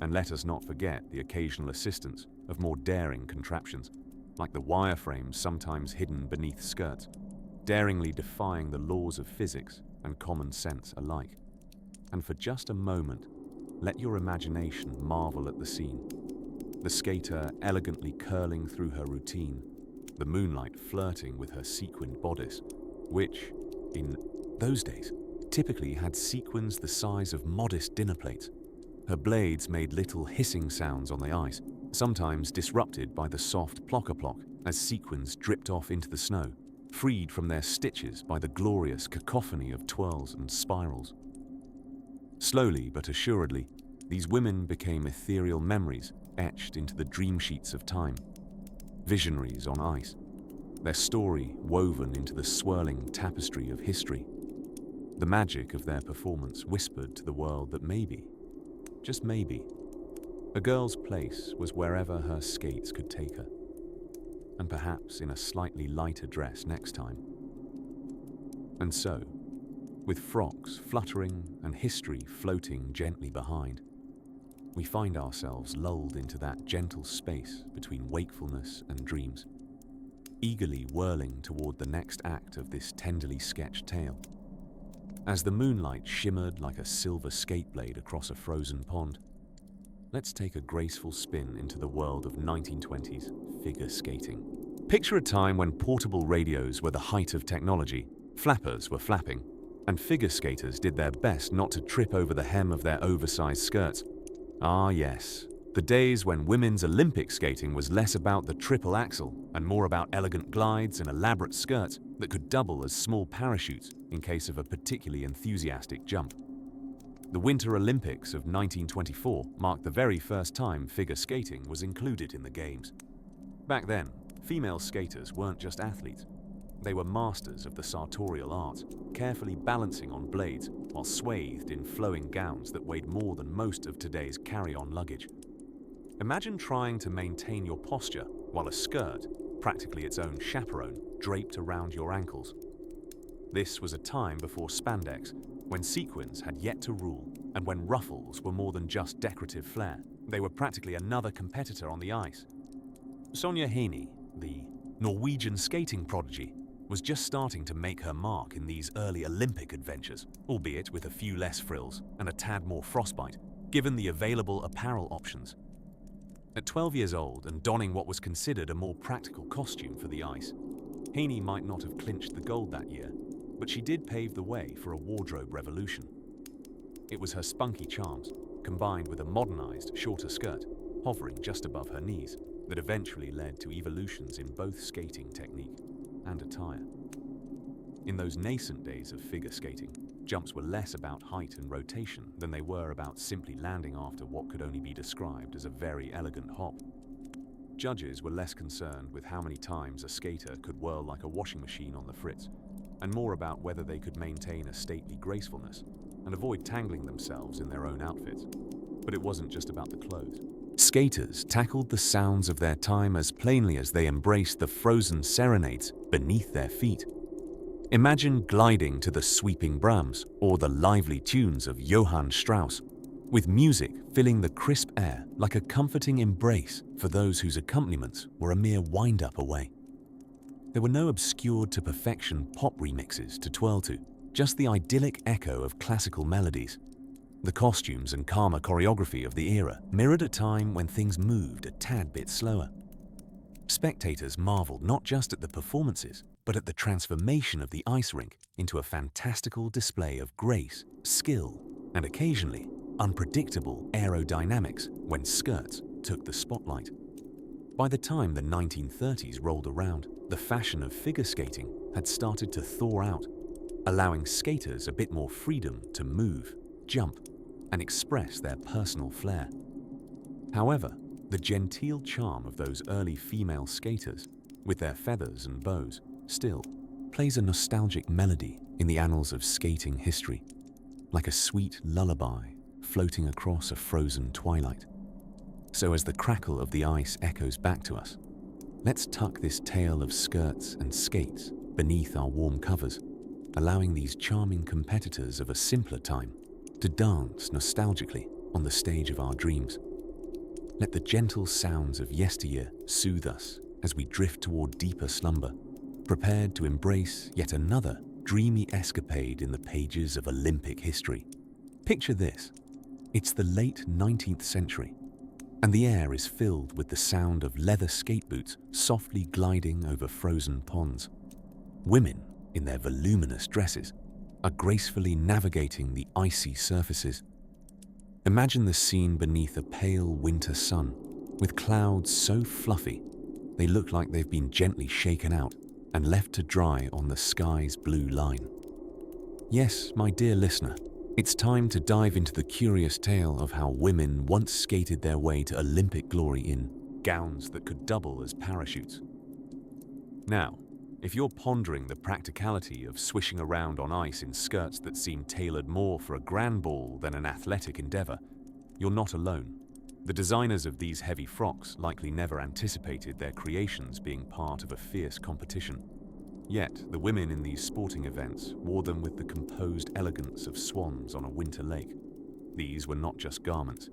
[SPEAKER 1] And let us not forget the occasional assistance of more daring contraptions, like the wireframes sometimes hidden beneath skirts, daringly defying the laws of physics and common sense alike. And for just a moment, let your imagination marvel at the scene. The skater elegantly curling through her routine, the moonlight flirting with her sequined bodice, which, in those days, typically had sequins the size of modest dinner plates. Her blades made little hissing sounds on the ice, sometimes disrupted by the soft plock-a-plock as sequins dripped off into the snow, freed from their stitches by the glorious cacophony of twirls and spirals. Slowly but assuredly, these women became ethereal memories etched into the dream sheets of time, visionaries on ice, their story woven into the swirling tapestry of history. The magic of their performance whispered to the world that maybe, just maybe, a girl's place was wherever her skates could take her, and perhaps in a slightly lighter dress next time. And so, with frocks fluttering and history floating gently behind, we find ourselves lulled into that gentle space between wakefulness and dreams, eagerly whirling toward the next act of this tenderly sketched tale. As the moonlight shimmered like a silver skate blade across a frozen pond, let's take a graceful spin into the world of 1920s figure skating. Picture a time when portable radios were the height of technology, flappers were flapping, and figure skaters did their best not to trip over the hem of their oversized skirts. Ah yes, the days when women's Olympic skating was less about the triple axel and more about elegant glides and elaborate skirts that could double as small parachutes in case of a particularly enthusiastic jump. The Winter Olympics of 1924 marked the very first time figure skating was included in the Games. Back then, female skaters weren't just athletes. They were masters of the sartorial arts, carefully balancing on blades while swathed in flowing gowns that weighed more than most of today's carry-on luggage. Imagine trying to maintain your posture while a skirt, practically its own chaperone, draped around your ankles. This was a time before spandex, when sequins had yet to rule, and when ruffles were more than just decorative flair. They were practically another competitor on the ice. Sonja Henie, the Norwegian skating prodigy, was just starting to make her mark in these early Olympic adventures, albeit with a few less frills and a tad more frostbite, given the available apparel options. At 12 years old and donning what was considered a more practical costume for the ice, Henie might not have clinched the gold that year, but she did pave the way for a wardrobe revolution. It was her spunky charms, combined with a modernized, shorter skirt, hovering just above her knees, that eventually led to evolutions in both skating technique and attire. In those nascent days of figure skating, jumps were less about height and rotation than they were about simply landing after what could only be described as a very elegant hop. Judges were less concerned with how many times a skater could whirl like a washing machine on the fritz, and more about whether they could maintain a stately gracefulness and avoid tangling themselves in their own outfits. But it wasn't just about the clothes. skaters tackled the sounds of their time as plainly as they embraced the frozen serenades beneath their feet. Imagine gliding to the sweeping Brahms or the lively tunes of Johann Strauss, with music filling the crisp air like a comforting embrace for those whose accompaniments were a mere wind-up away. There were no obscured to perfection pop remixes to twirl to, just the idyllic echo of classical melodies. The costumes and calmer choreography of the era mirrored a time when things moved a tad bit slower. Spectators marveled not just at the performances, but at the transformation of the ice rink into a fantastical display of grace, skill, and occasionally unpredictable aerodynamics when skirts took the spotlight. By the time the 1930s rolled around, the fashion of figure skating had started to thaw out, allowing skaters a bit more freedom to move, jump, and express their personal flair. However, the genteel charm of those early female skaters, with their feathers and bows, still plays a nostalgic melody in the annals of skating history, like a sweet lullaby floating across a frozen twilight. So as the crackle of the ice echoes back to us, let's tuck this tale of skirts and skates beneath our warm covers, allowing these charming competitors of a simpler time to dance nostalgically on the stage of our dreams. Let the gentle sounds of yesteryear soothe us as we drift toward deeper slumber, prepared to embrace yet another dreamy escapade in the pages of Olympic history. Picture this. It's the late 19th century, and the air is filled with the sound of leather skate boots softly gliding over frozen ponds. Women, in their voluminous dresses, are gracefully navigating the icy surfaces. Imagine the scene beneath a pale winter sun, with clouds so fluffy they look like they've been gently shaken out and left to dry on the sky's blue line. Yes, my dear listener, it's time to dive into the curious tale of how women once skated their way to Olympic glory in gowns that could double as parachutes. Now, if you're pondering the practicality of swishing around on ice in skirts that seem tailored more for a grand ball than an athletic endeavor, you're not alone. The designers of these heavy frocks likely never anticipated their creations being part of a fierce competition. Yet, the women in these sporting events wore them with the composed elegance of swans on a winter lake. These were not just garments.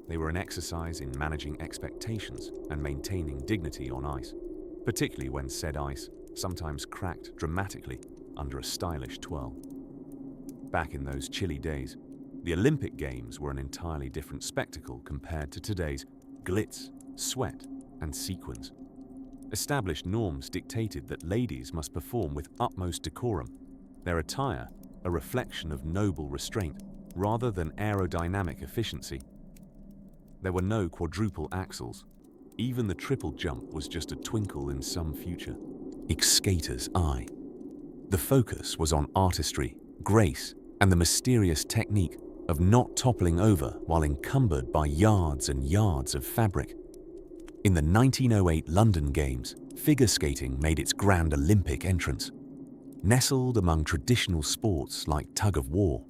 [SPEAKER 1] They were an exercise in managing expectations and maintaining dignity on ice, particularly when said ice sometimes cracked dramatically under a stylish twirl. Back in those chilly days, the Olympic Games were an entirely different spectacle compared to today's glitz, sweat, and sequins. Established norms dictated that ladies must perform with utmost decorum, their attire a reflection of noble restraint rather than aerodynamic efficiency. There were no quadruple axels. Even the triple jump was just a twinkle in some future skater's eye. The focus was on artistry, grace, and the mysterious technique of not toppling over while encumbered by yards and yards of fabric. In the 1908 London Games, figure skating made its grand Olympic entrance. Nestled among traditional sports like tug-of-war,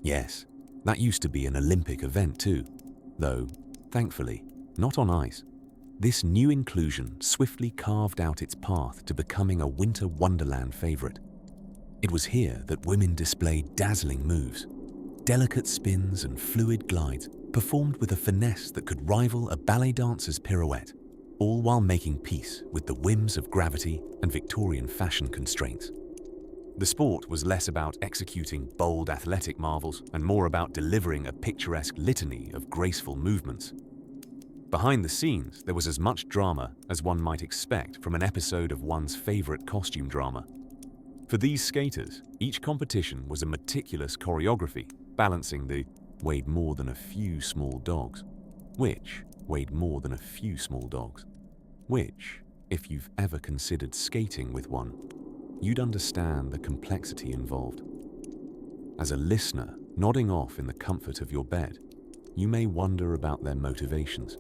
[SPEAKER 1] yes, that used to be an Olympic event too, though, thankfully, not on ice. This new inclusion swiftly carved out its path to becoming a winter wonderland favorite. It was here that women displayed dazzling moves, delicate spins and fluid glides performed with a finesse that could rival a ballet dancer's pirouette, all while making peace with the whims of gravity and Victorian fashion constraints. The sport was less about executing bold athletic marvels and more about delivering a picturesque litany of graceful movements. Behind the scenes, there was as much drama as one might expect from an episode of one's favorite costume drama. For these skaters, each competition was a meticulous choreography, balancing the weighed more than a few small dogs, which weighed more than a few small dogs, which, if you've ever considered skating with one, you'd understand the complexity involved. As a listener, nodding off in the comfort of your bed, you may wonder about their motivations.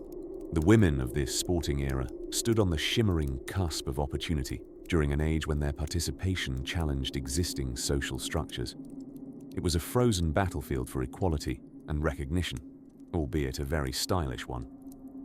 [SPEAKER 1] The women of this sporting era stood on the shimmering cusp of opportunity during an age when their participation challenged existing social structures. It was a frozen battlefield for equality and recognition, albeit a very stylish one.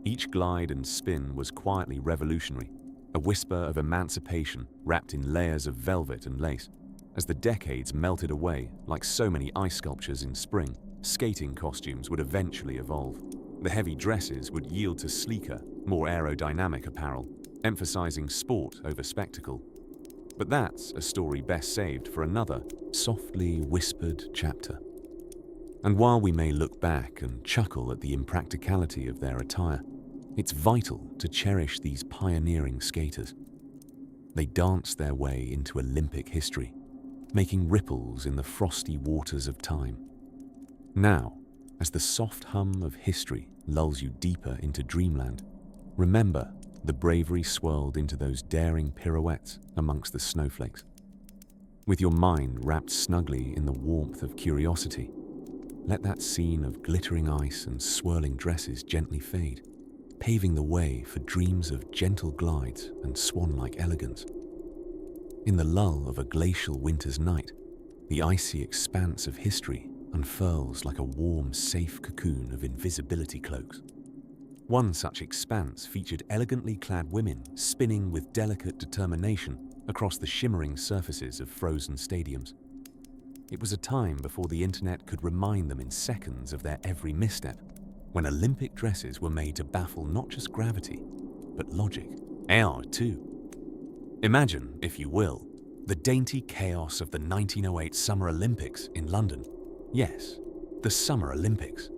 [SPEAKER 1] Each glide and spin was quietly revolutionary, a whisper of emancipation wrapped in layers of velvet and lace. As the decades melted away, like so many ice sculptures in spring, skating costumes would eventually evolve. The heavy dresses would yield to sleeker, more aerodynamic apparel, emphasizing sport over spectacle. But that's a story best saved for another, softly whispered chapter. And while we may look back and chuckle at the impracticality of their attire, it's vital to cherish these pioneering skaters. They danced their way into Olympic history, making ripples in the frosty waters of time. Now, as the soft hum of history lulls you deeper into dreamland, remember the bravery swirled into those daring pirouettes amongst the snowflakes. With your mind wrapped snugly in the warmth of curiosity, let that scene of glittering ice and swirling dresses gently fade, paving the way for dreams of gentle glides and swan-like elegance. In the lull of a glacial winter's night, the icy expanse of history unfurls like a warm, safe cocoon of invisibility cloaks. One such expanse featured elegantly clad women spinning with delicate determination across the shimmering surfaces of frozen stadiums. It was a time before the internet could remind them in seconds of their every misstep, when Olympic dresses were made to baffle not just gravity, but logic. Air, too. Imagine, if you will, the dainty chaos of the 1908 Summer Olympics in London. Yes, the Summer Olympics.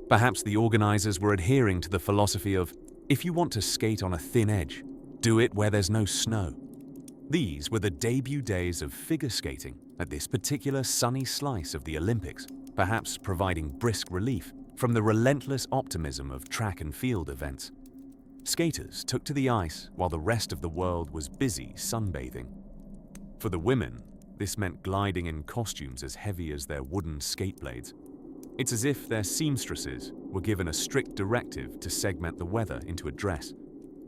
[SPEAKER 1] Perhaps the organizers were adhering to the philosophy of, if you want to skate on a thin edge, do it where there's no snow. These were the debut days of figure skating at this particular sunny slice of the Olympics, perhaps providing brisk relief from the relentless optimism of track and field events. Skaters took to the ice while the rest of the world was busy sunbathing. For the women, this meant gliding in costumes as heavy as their wooden skate blades. It's as if their seamstresses were given a strict directive to segment the weather into a dress,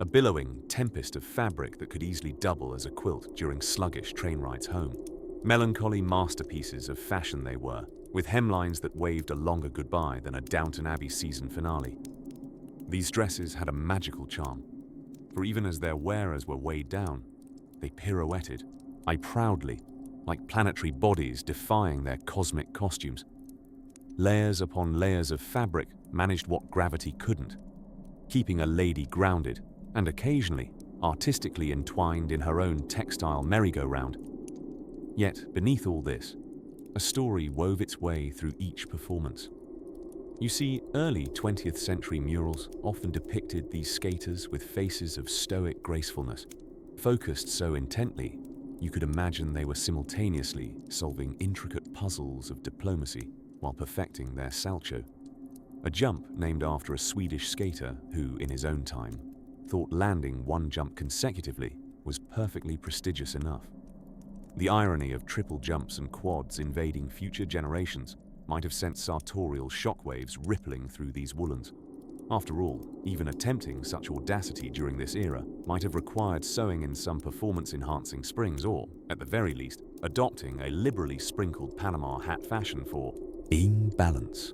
[SPEAKER 1] a billowing tempest of fabric that could easily double as a quilt during sluggish train rides home. Melancholy masterpieces of fashion they were, with hemlines that waved a longer goodbye than a Downton Abbey season finale. These dresses had a magical charm, for even as their wearers were weighed down, they pirouetted, proudly, like planetary bodies defying their cosmic costumes. Layers upon layers of fabric managed what gravity couldn't, keeping a lady grounded and occasionally artistically entwined in her own textile merry-go-round. Yet, beneath all this, a story wove its way through each performance. You see, early 20th century murals often depicted these skaters with faces of stoic gracefulness, focused so intently you could imagine they were simultaneously solving intricate puzzles of diplomacy while perfecting their salcho. A jump named after a Swedish skater who, in his own time, thought landing one jump consecutively was perfectly prestigious enough. The irony of triple jumps and quads invading future generations might have sent sartorial shockwaves rippling through these woolens. After all, even attempting such audacity during this era might have required sewing in some performance-enhancing springs or, at the very least, adopting a liberally sprinkled Panama hat fashion for imbalance.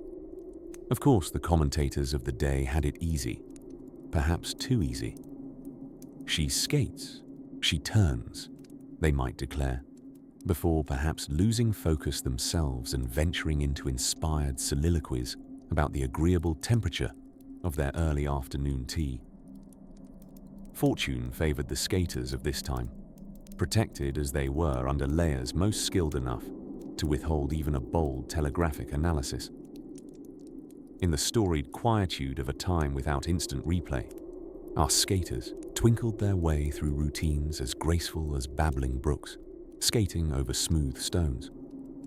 [SPEAKER 1] Of course, the commentators of the day had it easy, perhaps too easy. She skates, she turns, they might declare, before perhaps losing focus themselves and venturing into inspired soliloquies about the agreeable temperature of their early afternoon tea. Fortune favored the skaters of this time, protected as they were under layers most skilled enough to withhold even a bold telegraphic analysis. In the storied quietude of a time without instant replay, our skaters twinkled their way through routines as graceful as babbling brooks, skating over smooth stones,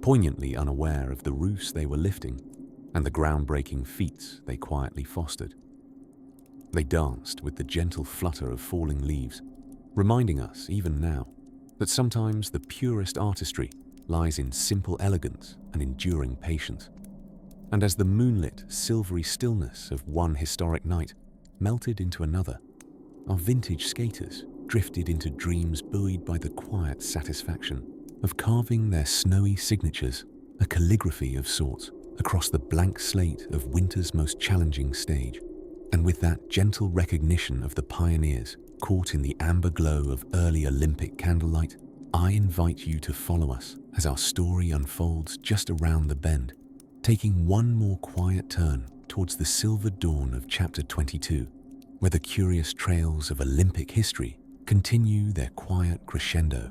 [SPEAKER 1] poignantly unaware of the roofs they were lifting and the groundbreaking feats they quietly fostered. They danced with the gentle flutter of falling leaves, reminding us, even now, that sometimes the purest artistry lies in simple elegance and enduring patience. And as the moonlit, silvery stillness of one historic night melted into another, our vintage skaters drifted into dreams buoyed by the quiet satisfaction of carving their snowy signatures, a calligraphy of sorts, across the blank slate of winter's most challenging stage. And with that gentle recognition of the pioneers caught in the amber glow of early Olympic candlelight, I invite you to follow us as our story unfolds just around the bend, taking one more quiet turn towards the silver dawn of chapter 22, where the curious trails of Olympic history continue their quiet crescendo.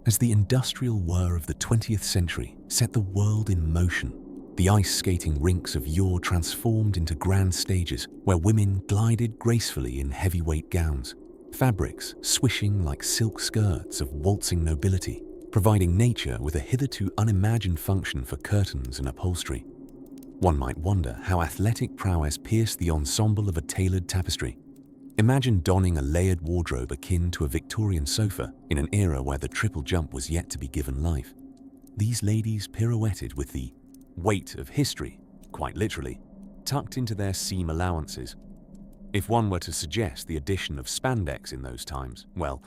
[SPEAKER 1] As the industrial whir of the 20th century set the world in motion, the ice skating rinks of yore transformed into grand stages where women glided gracefully in heavyweight gowns, fabrics swishing like silk skirts of waltzing nobility, providing nature with a hitherto unimagined function for curtains and upholstery. One might wonder how athletic prowess pierced the ensemble of a tailored tapestry. Imagine donning a layered wardrobe akin to a Victorian sofa in an era where the triple jump was yet to be given life. These ladies pirouetted with the weight of history, quite literally, tucked into their seam allowances. If one were to suggest the addition of spandex in those times, well,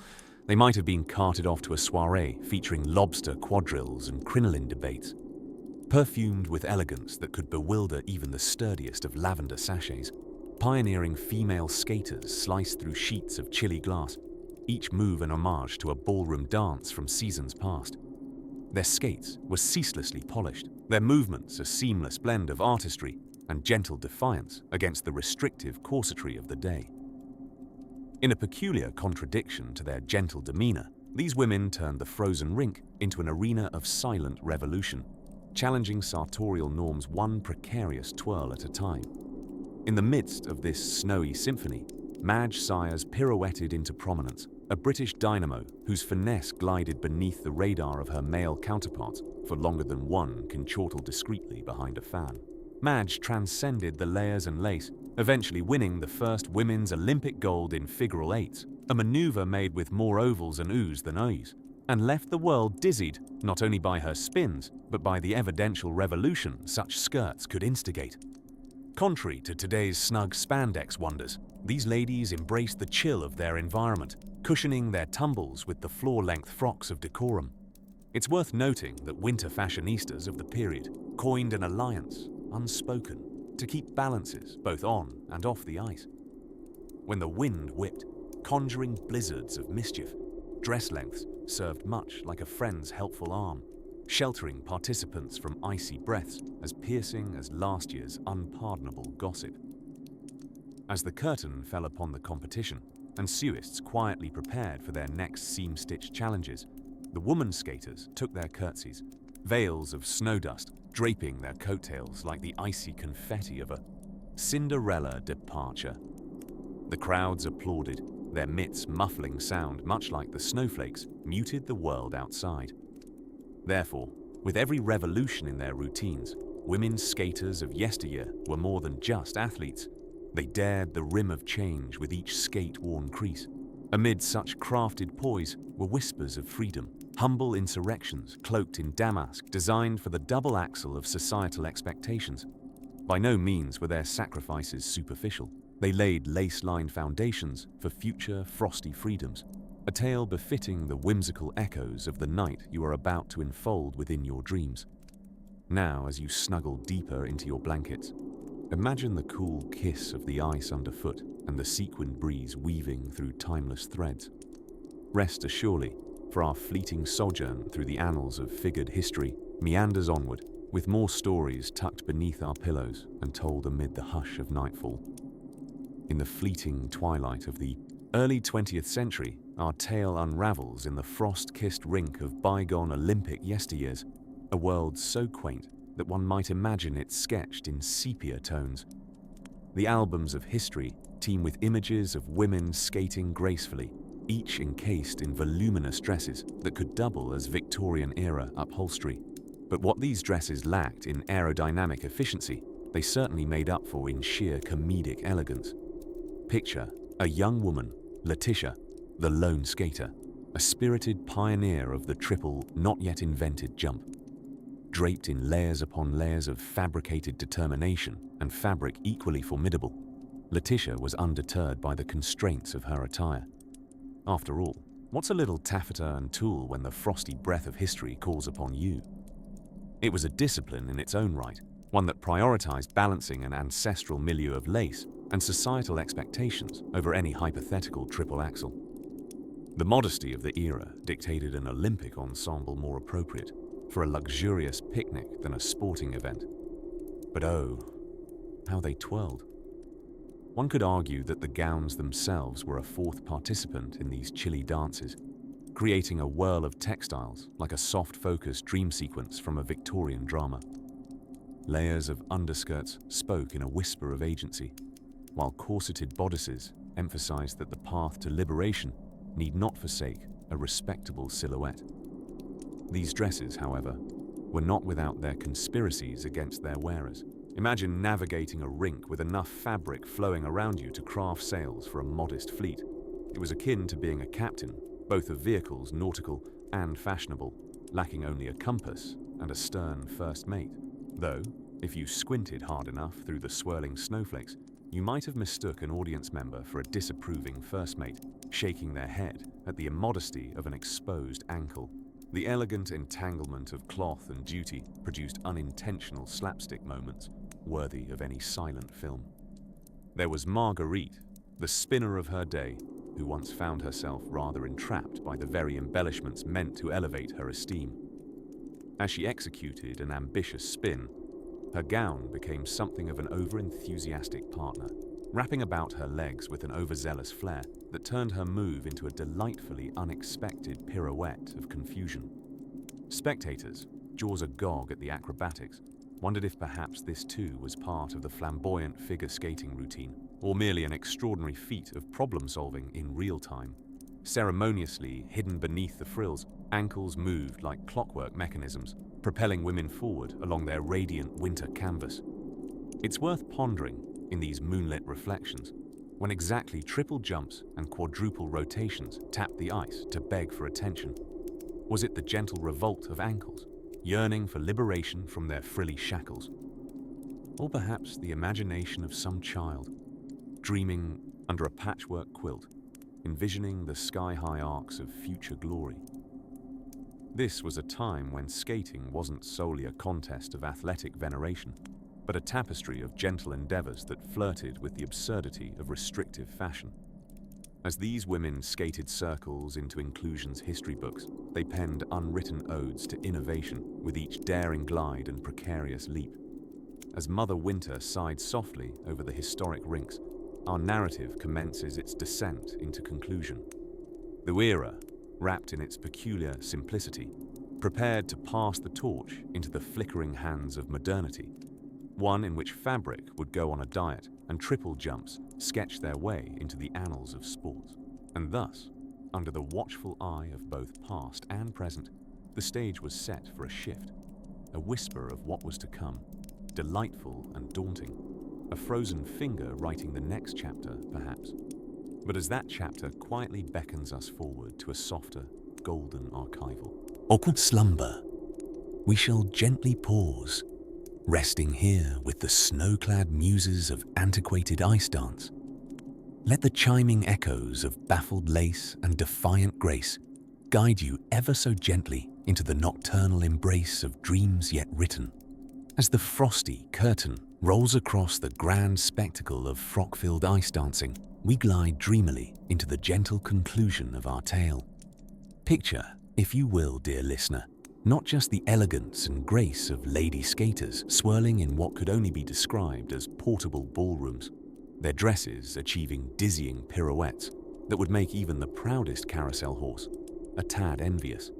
[SPEAKER 1] they might have been carted off to a soiree featuring lobster quadrilles and crinoline debates. Perfumed with elegance that could bewilder even the sturdiest of lavender sachets, pioneering female skaters sliced through sheets of chilly glass, each move an homage to a ballroom dance from seasons past. Their skates were ceaselessly polished, their movements a seamless blend of artistry and gentle defiance against the restrictive corsetry of the day. In a peculiar contradiction to their gentle demeanor, these women turned the frozen rink into an arena of silent revolution, challenging sartorial norms one precarious twirl at a time. In the midst of this snowy symphony, Madge Sayers pirouetted into prominence, a British dynamo whose finesse glided beneath the radar of her male counterparts for longer than one can chortle discreetly behind a fan. Madge transcended the layers and lace, eventually winning the first women's Olympic gold in figural eights, a maneuver made with more ovals and oohs than ohs, and left the world dizzied not only by her spins, but by the evidential revolution such skirts could instigate. Contrary to today's snug spandex wonders, these ladies embraced the chill of their environment, cushioning their tumbles with the floor-length frocks of decorum. It's worth noting that winter fashionistas of the period coined an alliance, unspoken, to keep balances both on and off the ice. When the wind whipped, conjuring blizzards of mischief, dress lengths served much like a friend's helpful arm, sheltering participants from icy breaths as piercing as last year's unpardonable gossip. As the curtain fell upon the competition, and suists quietly prepared for their next seam-stitch challenges, the woman skaters took their curtsies, veils of snow dust draping their coattails like the icy confetti of a Cinderella departure. The crowds applauded, their mitts muffling sound much like the snowflakes muted the world outside. Therefore, with every revolution in their routines, women skaters of yesteryear were more than just athletes. They dared the rim of change with each skate-worn crease. Amid such crafted poise were whispers of freedom, humble insurrections cloaked in damask designed for the double axle of societal expectations. By no means were their sacrifices superficial. They laid lace-lined foundations for future frosty freedoms, a tale befitting the whimsical echoes of the night you are about to enfold within your dreams. Now, as you snuggle deeper into your blankets, imagine the cool kiss of the ice underfoot and the sequined breeze weaving through timeless threads. Rest assuredly, for our fleeting sojourn through the annals of figured history meanders onward, with more stories tucked beneath our pillows and told amid the hush of nightfall. In the fleeting twilight of the early 20th century, our tale unravels in the frost-kissed rink of bygone Olympic yesteryears, a world so quaint that one might imagine it sketched in sepia tones. The albums of history teem with images of women skating gracefully, each encased in voluminous dresses that could double as Victorian-era upholstery. But what these dresses lacked in aerodynamic efficiency, they certainly made up for in sheer comedic elegance. Picture a young woman, Letitia, the lone skater, a spirited pioneer of the triple, not-yet-invented jump. Draped in layers upon layers of fabricated determination and fabric equally formidable, Letitia was undeterred by the constraints of her attire. After all, what's a little taffeta and tulle when the frosty breath of history calls upon you? It was a discipline in its own right, one that prioritized balancing an ancestral milieu of lace and societal expectations over any hypothetical triple axel. The modesty of the era dictated an Olympic ensemble more appropriate for a luxurious picnic than a sporting event. But oh, how they twirled. One could argue that the gowns themselves were a fourth participant in these chilly dances, creating a whirl of textiles like a soft-focused dream sequence from a Victorian drama. Layers of underskirts spoke in a whisper of agency, while corseted bodices emphasized that the path to liberation need not forsake a respectable silhouette. These dresses, however, were not without their conspiracies against their wearers. Imagine navigating a rink with enough fabric flowing around you to craft sails for a modest fleet. It was akin to being a captain, both of vehicles nautical and fashionable, lacking only a compass and a stern first mate. Though, if you squinted hard enough through the swirling snowflakes, you might have mistook an audience member for a disapproving first mate, shaking their head at the immodesty of an exposed ankle. The elegant entanglement of cloth and duty produced unintentional slapstick moments worthy of any silent film. There was Marguerite, the spinner of her day, who once found herself rather entrapped by the very embellishments meant to elevate her esteem. As she executed an ambitious spin, her gown became something of an over-enthusiastic partner, wrapping about her legs with an overzealous flair that turned her move into a delightfully unexpected pirouette of confusion. Spectators, jaws agog at the acrobatics, wondered if perhaps this too was part of the flamboyant figure skating routine, or merely an extraordinary feat of problem-solving in real time. Ceremoniously hidden beneath the frills, ankles moved like clockwork mechanisms, propelling women forward along their radiant winter canvas. It's worth pondering, in these moonlit reflections, when exactly triple jumps and quadruple rotations tapped the ice to beg for attention. Was it the gentle revolt of ankles, yearning for liberation from their frilly shackles? Or perhaps the imagination of some child, dreaming under a patchwork quilt, envisioning the sky-high arcs of future glory? This was a time when skating wasn't solely a contest of athletic veneration, but a tapestry of gentle endeavors that flirted with the absurdity of restrictive fashion. As these women skated circles into inclusion's history books, they penned unwritten odes to innovation with each daring glide and precarious leap. As Mother Winter sighed softly over the historic rinks, our narrative commences its descent into conclusion. The era, wrapped in its peculiar simplicity, prepared to pass the torch into the flickering hands of modernity, one in which fabric would go on a diet and triple jumps sketch their way into the annals of sports. And thus, under the watchful eye of both past and present, the stage was set for a shift, a whisper of what was to come, delightful and daunting, a frozen finger writing the next chapter, perhaps. But as that chapter quietly beckons us forward to a softer, golden archival, awkward slumber, we shall gently pause, resting here with the snow-clad muses of antiquated ice dance. Let the chiming echoes of baffled lace and defiant grace guide you ever so gently into the nocturnal embrace of dreams yet written. As the frosty curtain rolls across the grand spectacle of frock-filled ice dancing, we glide dreamily into the gentle conclusion of our tale. Picture, if you will, dear listener, not just the elegance and grace of lady skaters swirling in what could only be described as portable ballrooms, their dresses achieving dizzying pirouettes that would make even the proudest carousel horse a tad envious.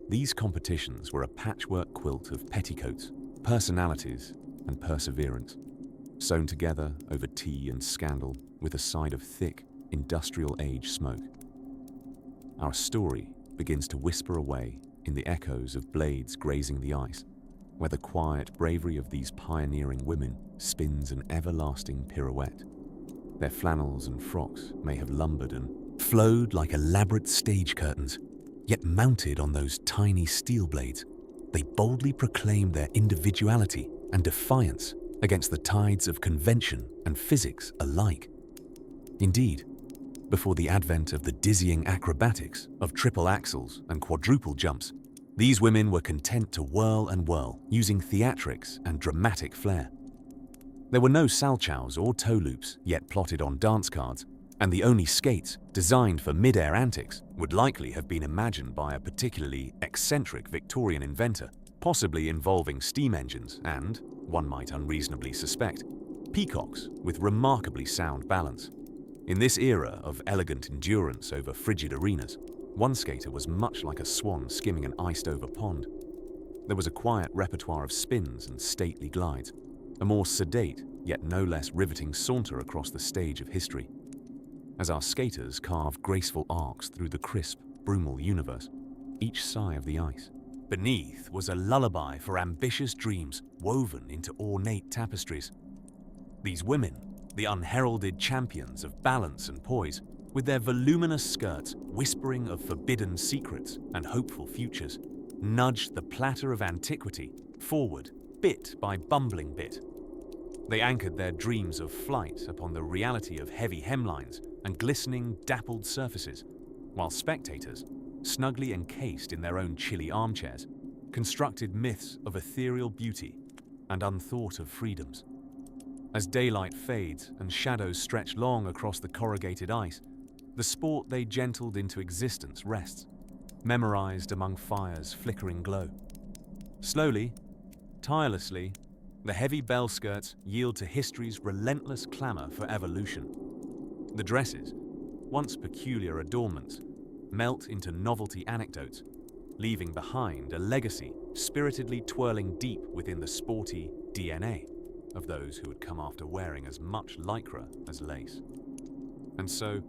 [SPEAKER 1] These competitions were a patchwork quilt of petticoats, personalities, and perseverance, sewn together over tea and scandal with a side of thick, industrial-age smoke. Our story begins to whisper away in the echoes of blades grazing the ice, where the quiet bravery of these pioneering women spins an everlasting pirouette. Their flannels and frocks may have lumbered and flowed like elaborate stage curtains, yet mounted on those tiny steel blades, they boldly proclaimed their individuality and defiance against the tides of convention and physics alike. Indeed, before the advent of the dizzying acrobatics of triple axels and quadruple jumps, these women were content to whirl and whirl, using theatrics and dramatic flair. There were no salchows or toe loops yet plotted on dance cards, and the only skates designed for mid-air antics would likely have been imagined by a particularly eccentric Victorian inventor, possibly involving steam engines and, one might unreasonably suspect, peacocks with remarkably sound balance. In this era of elegant endurance over frigid arenas, one skater was much like a swan skimming an iced-over pond. There was a quiet repertoire of spins and stately glides, a more sedate yet no less riveting saunter across the stage of history. As our skaters carved graceful arcs through the crisp, brumal universe, each sigh of the ice, beneath was a lullaby for ambitious dreams woven into ornate tapestries. These women, the unheralded champions of balance and poise, with their voluminous skirts whispering of forbidden secrets and hopeful futures, nudged the platter of antiquity forward bit by bumbling bit. They anchored their dreams of flight upon the reality of heavy hemlines and glistening, dappled surfaces, while spectators, snugly encased in their own chilly armchairs, constructed myths of ethereal beauty and unthought of freedoms. As daylight fades and shadows stretch long across the corrugated ice, the sport they gentled into existence rests, memorized among fire's flickering glow. Slowly, tirelessly, the heavy bell skirts yield to history's relentless clamor for evolution. The dresses, once peculiar adornments, melt into novelty anecdotes, leaving behind a legacy spiritedly twirling deep within the sporty DNA of those who had come after wearing as much lycra as lace. And so,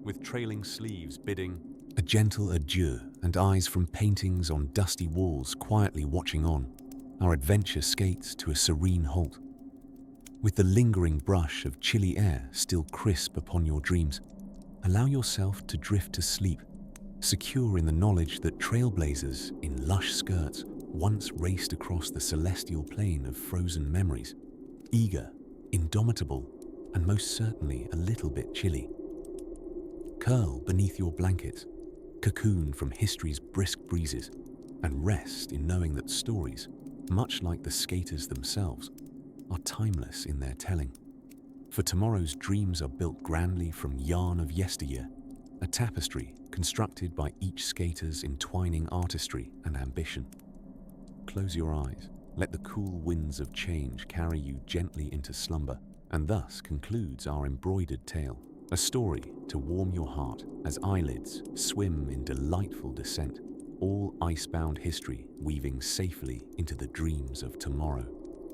[SPEAKER 1] with trailing sleeves bidding a gentle adieu and eyes from paintings on dusty walls quietly watching on, our adventure skates to a serene halt. With the lingering brush of chilly air still crisp upon your dreams, allow yourself to drift to sleep, secure in the knowledge that trailblazers in lush skirts once raced across the celestial plain of frozen memories, eager, indomitable, and most certainly a little bit chilly. Curl beneath your blankets, cocoon from history's brisk breezes, and rest in knowing that stories, much like the skaters themselves, are timeless in their telling. For tomorrow's dreams are built grandly from yarn of yesteryear, a tapestry constructed by each skater's entwining artistry and ambition. Close your eyes, let the cool winds of change carry you gently into slumber, and thus concludes our embroidered tale, a story to warm your heart as eyelids swim in delightful descent, all icebound history weaving safely into the dreams of tomorrow.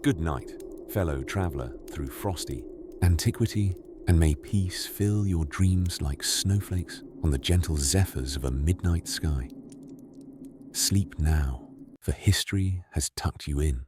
[SPEAKER 1] Good night, fellow traveler through frosty antiquity, and may peace fill your dreams like snowflakes on the gentle zephyrs of a midnight sky. Sleep now, for history has tucked you in.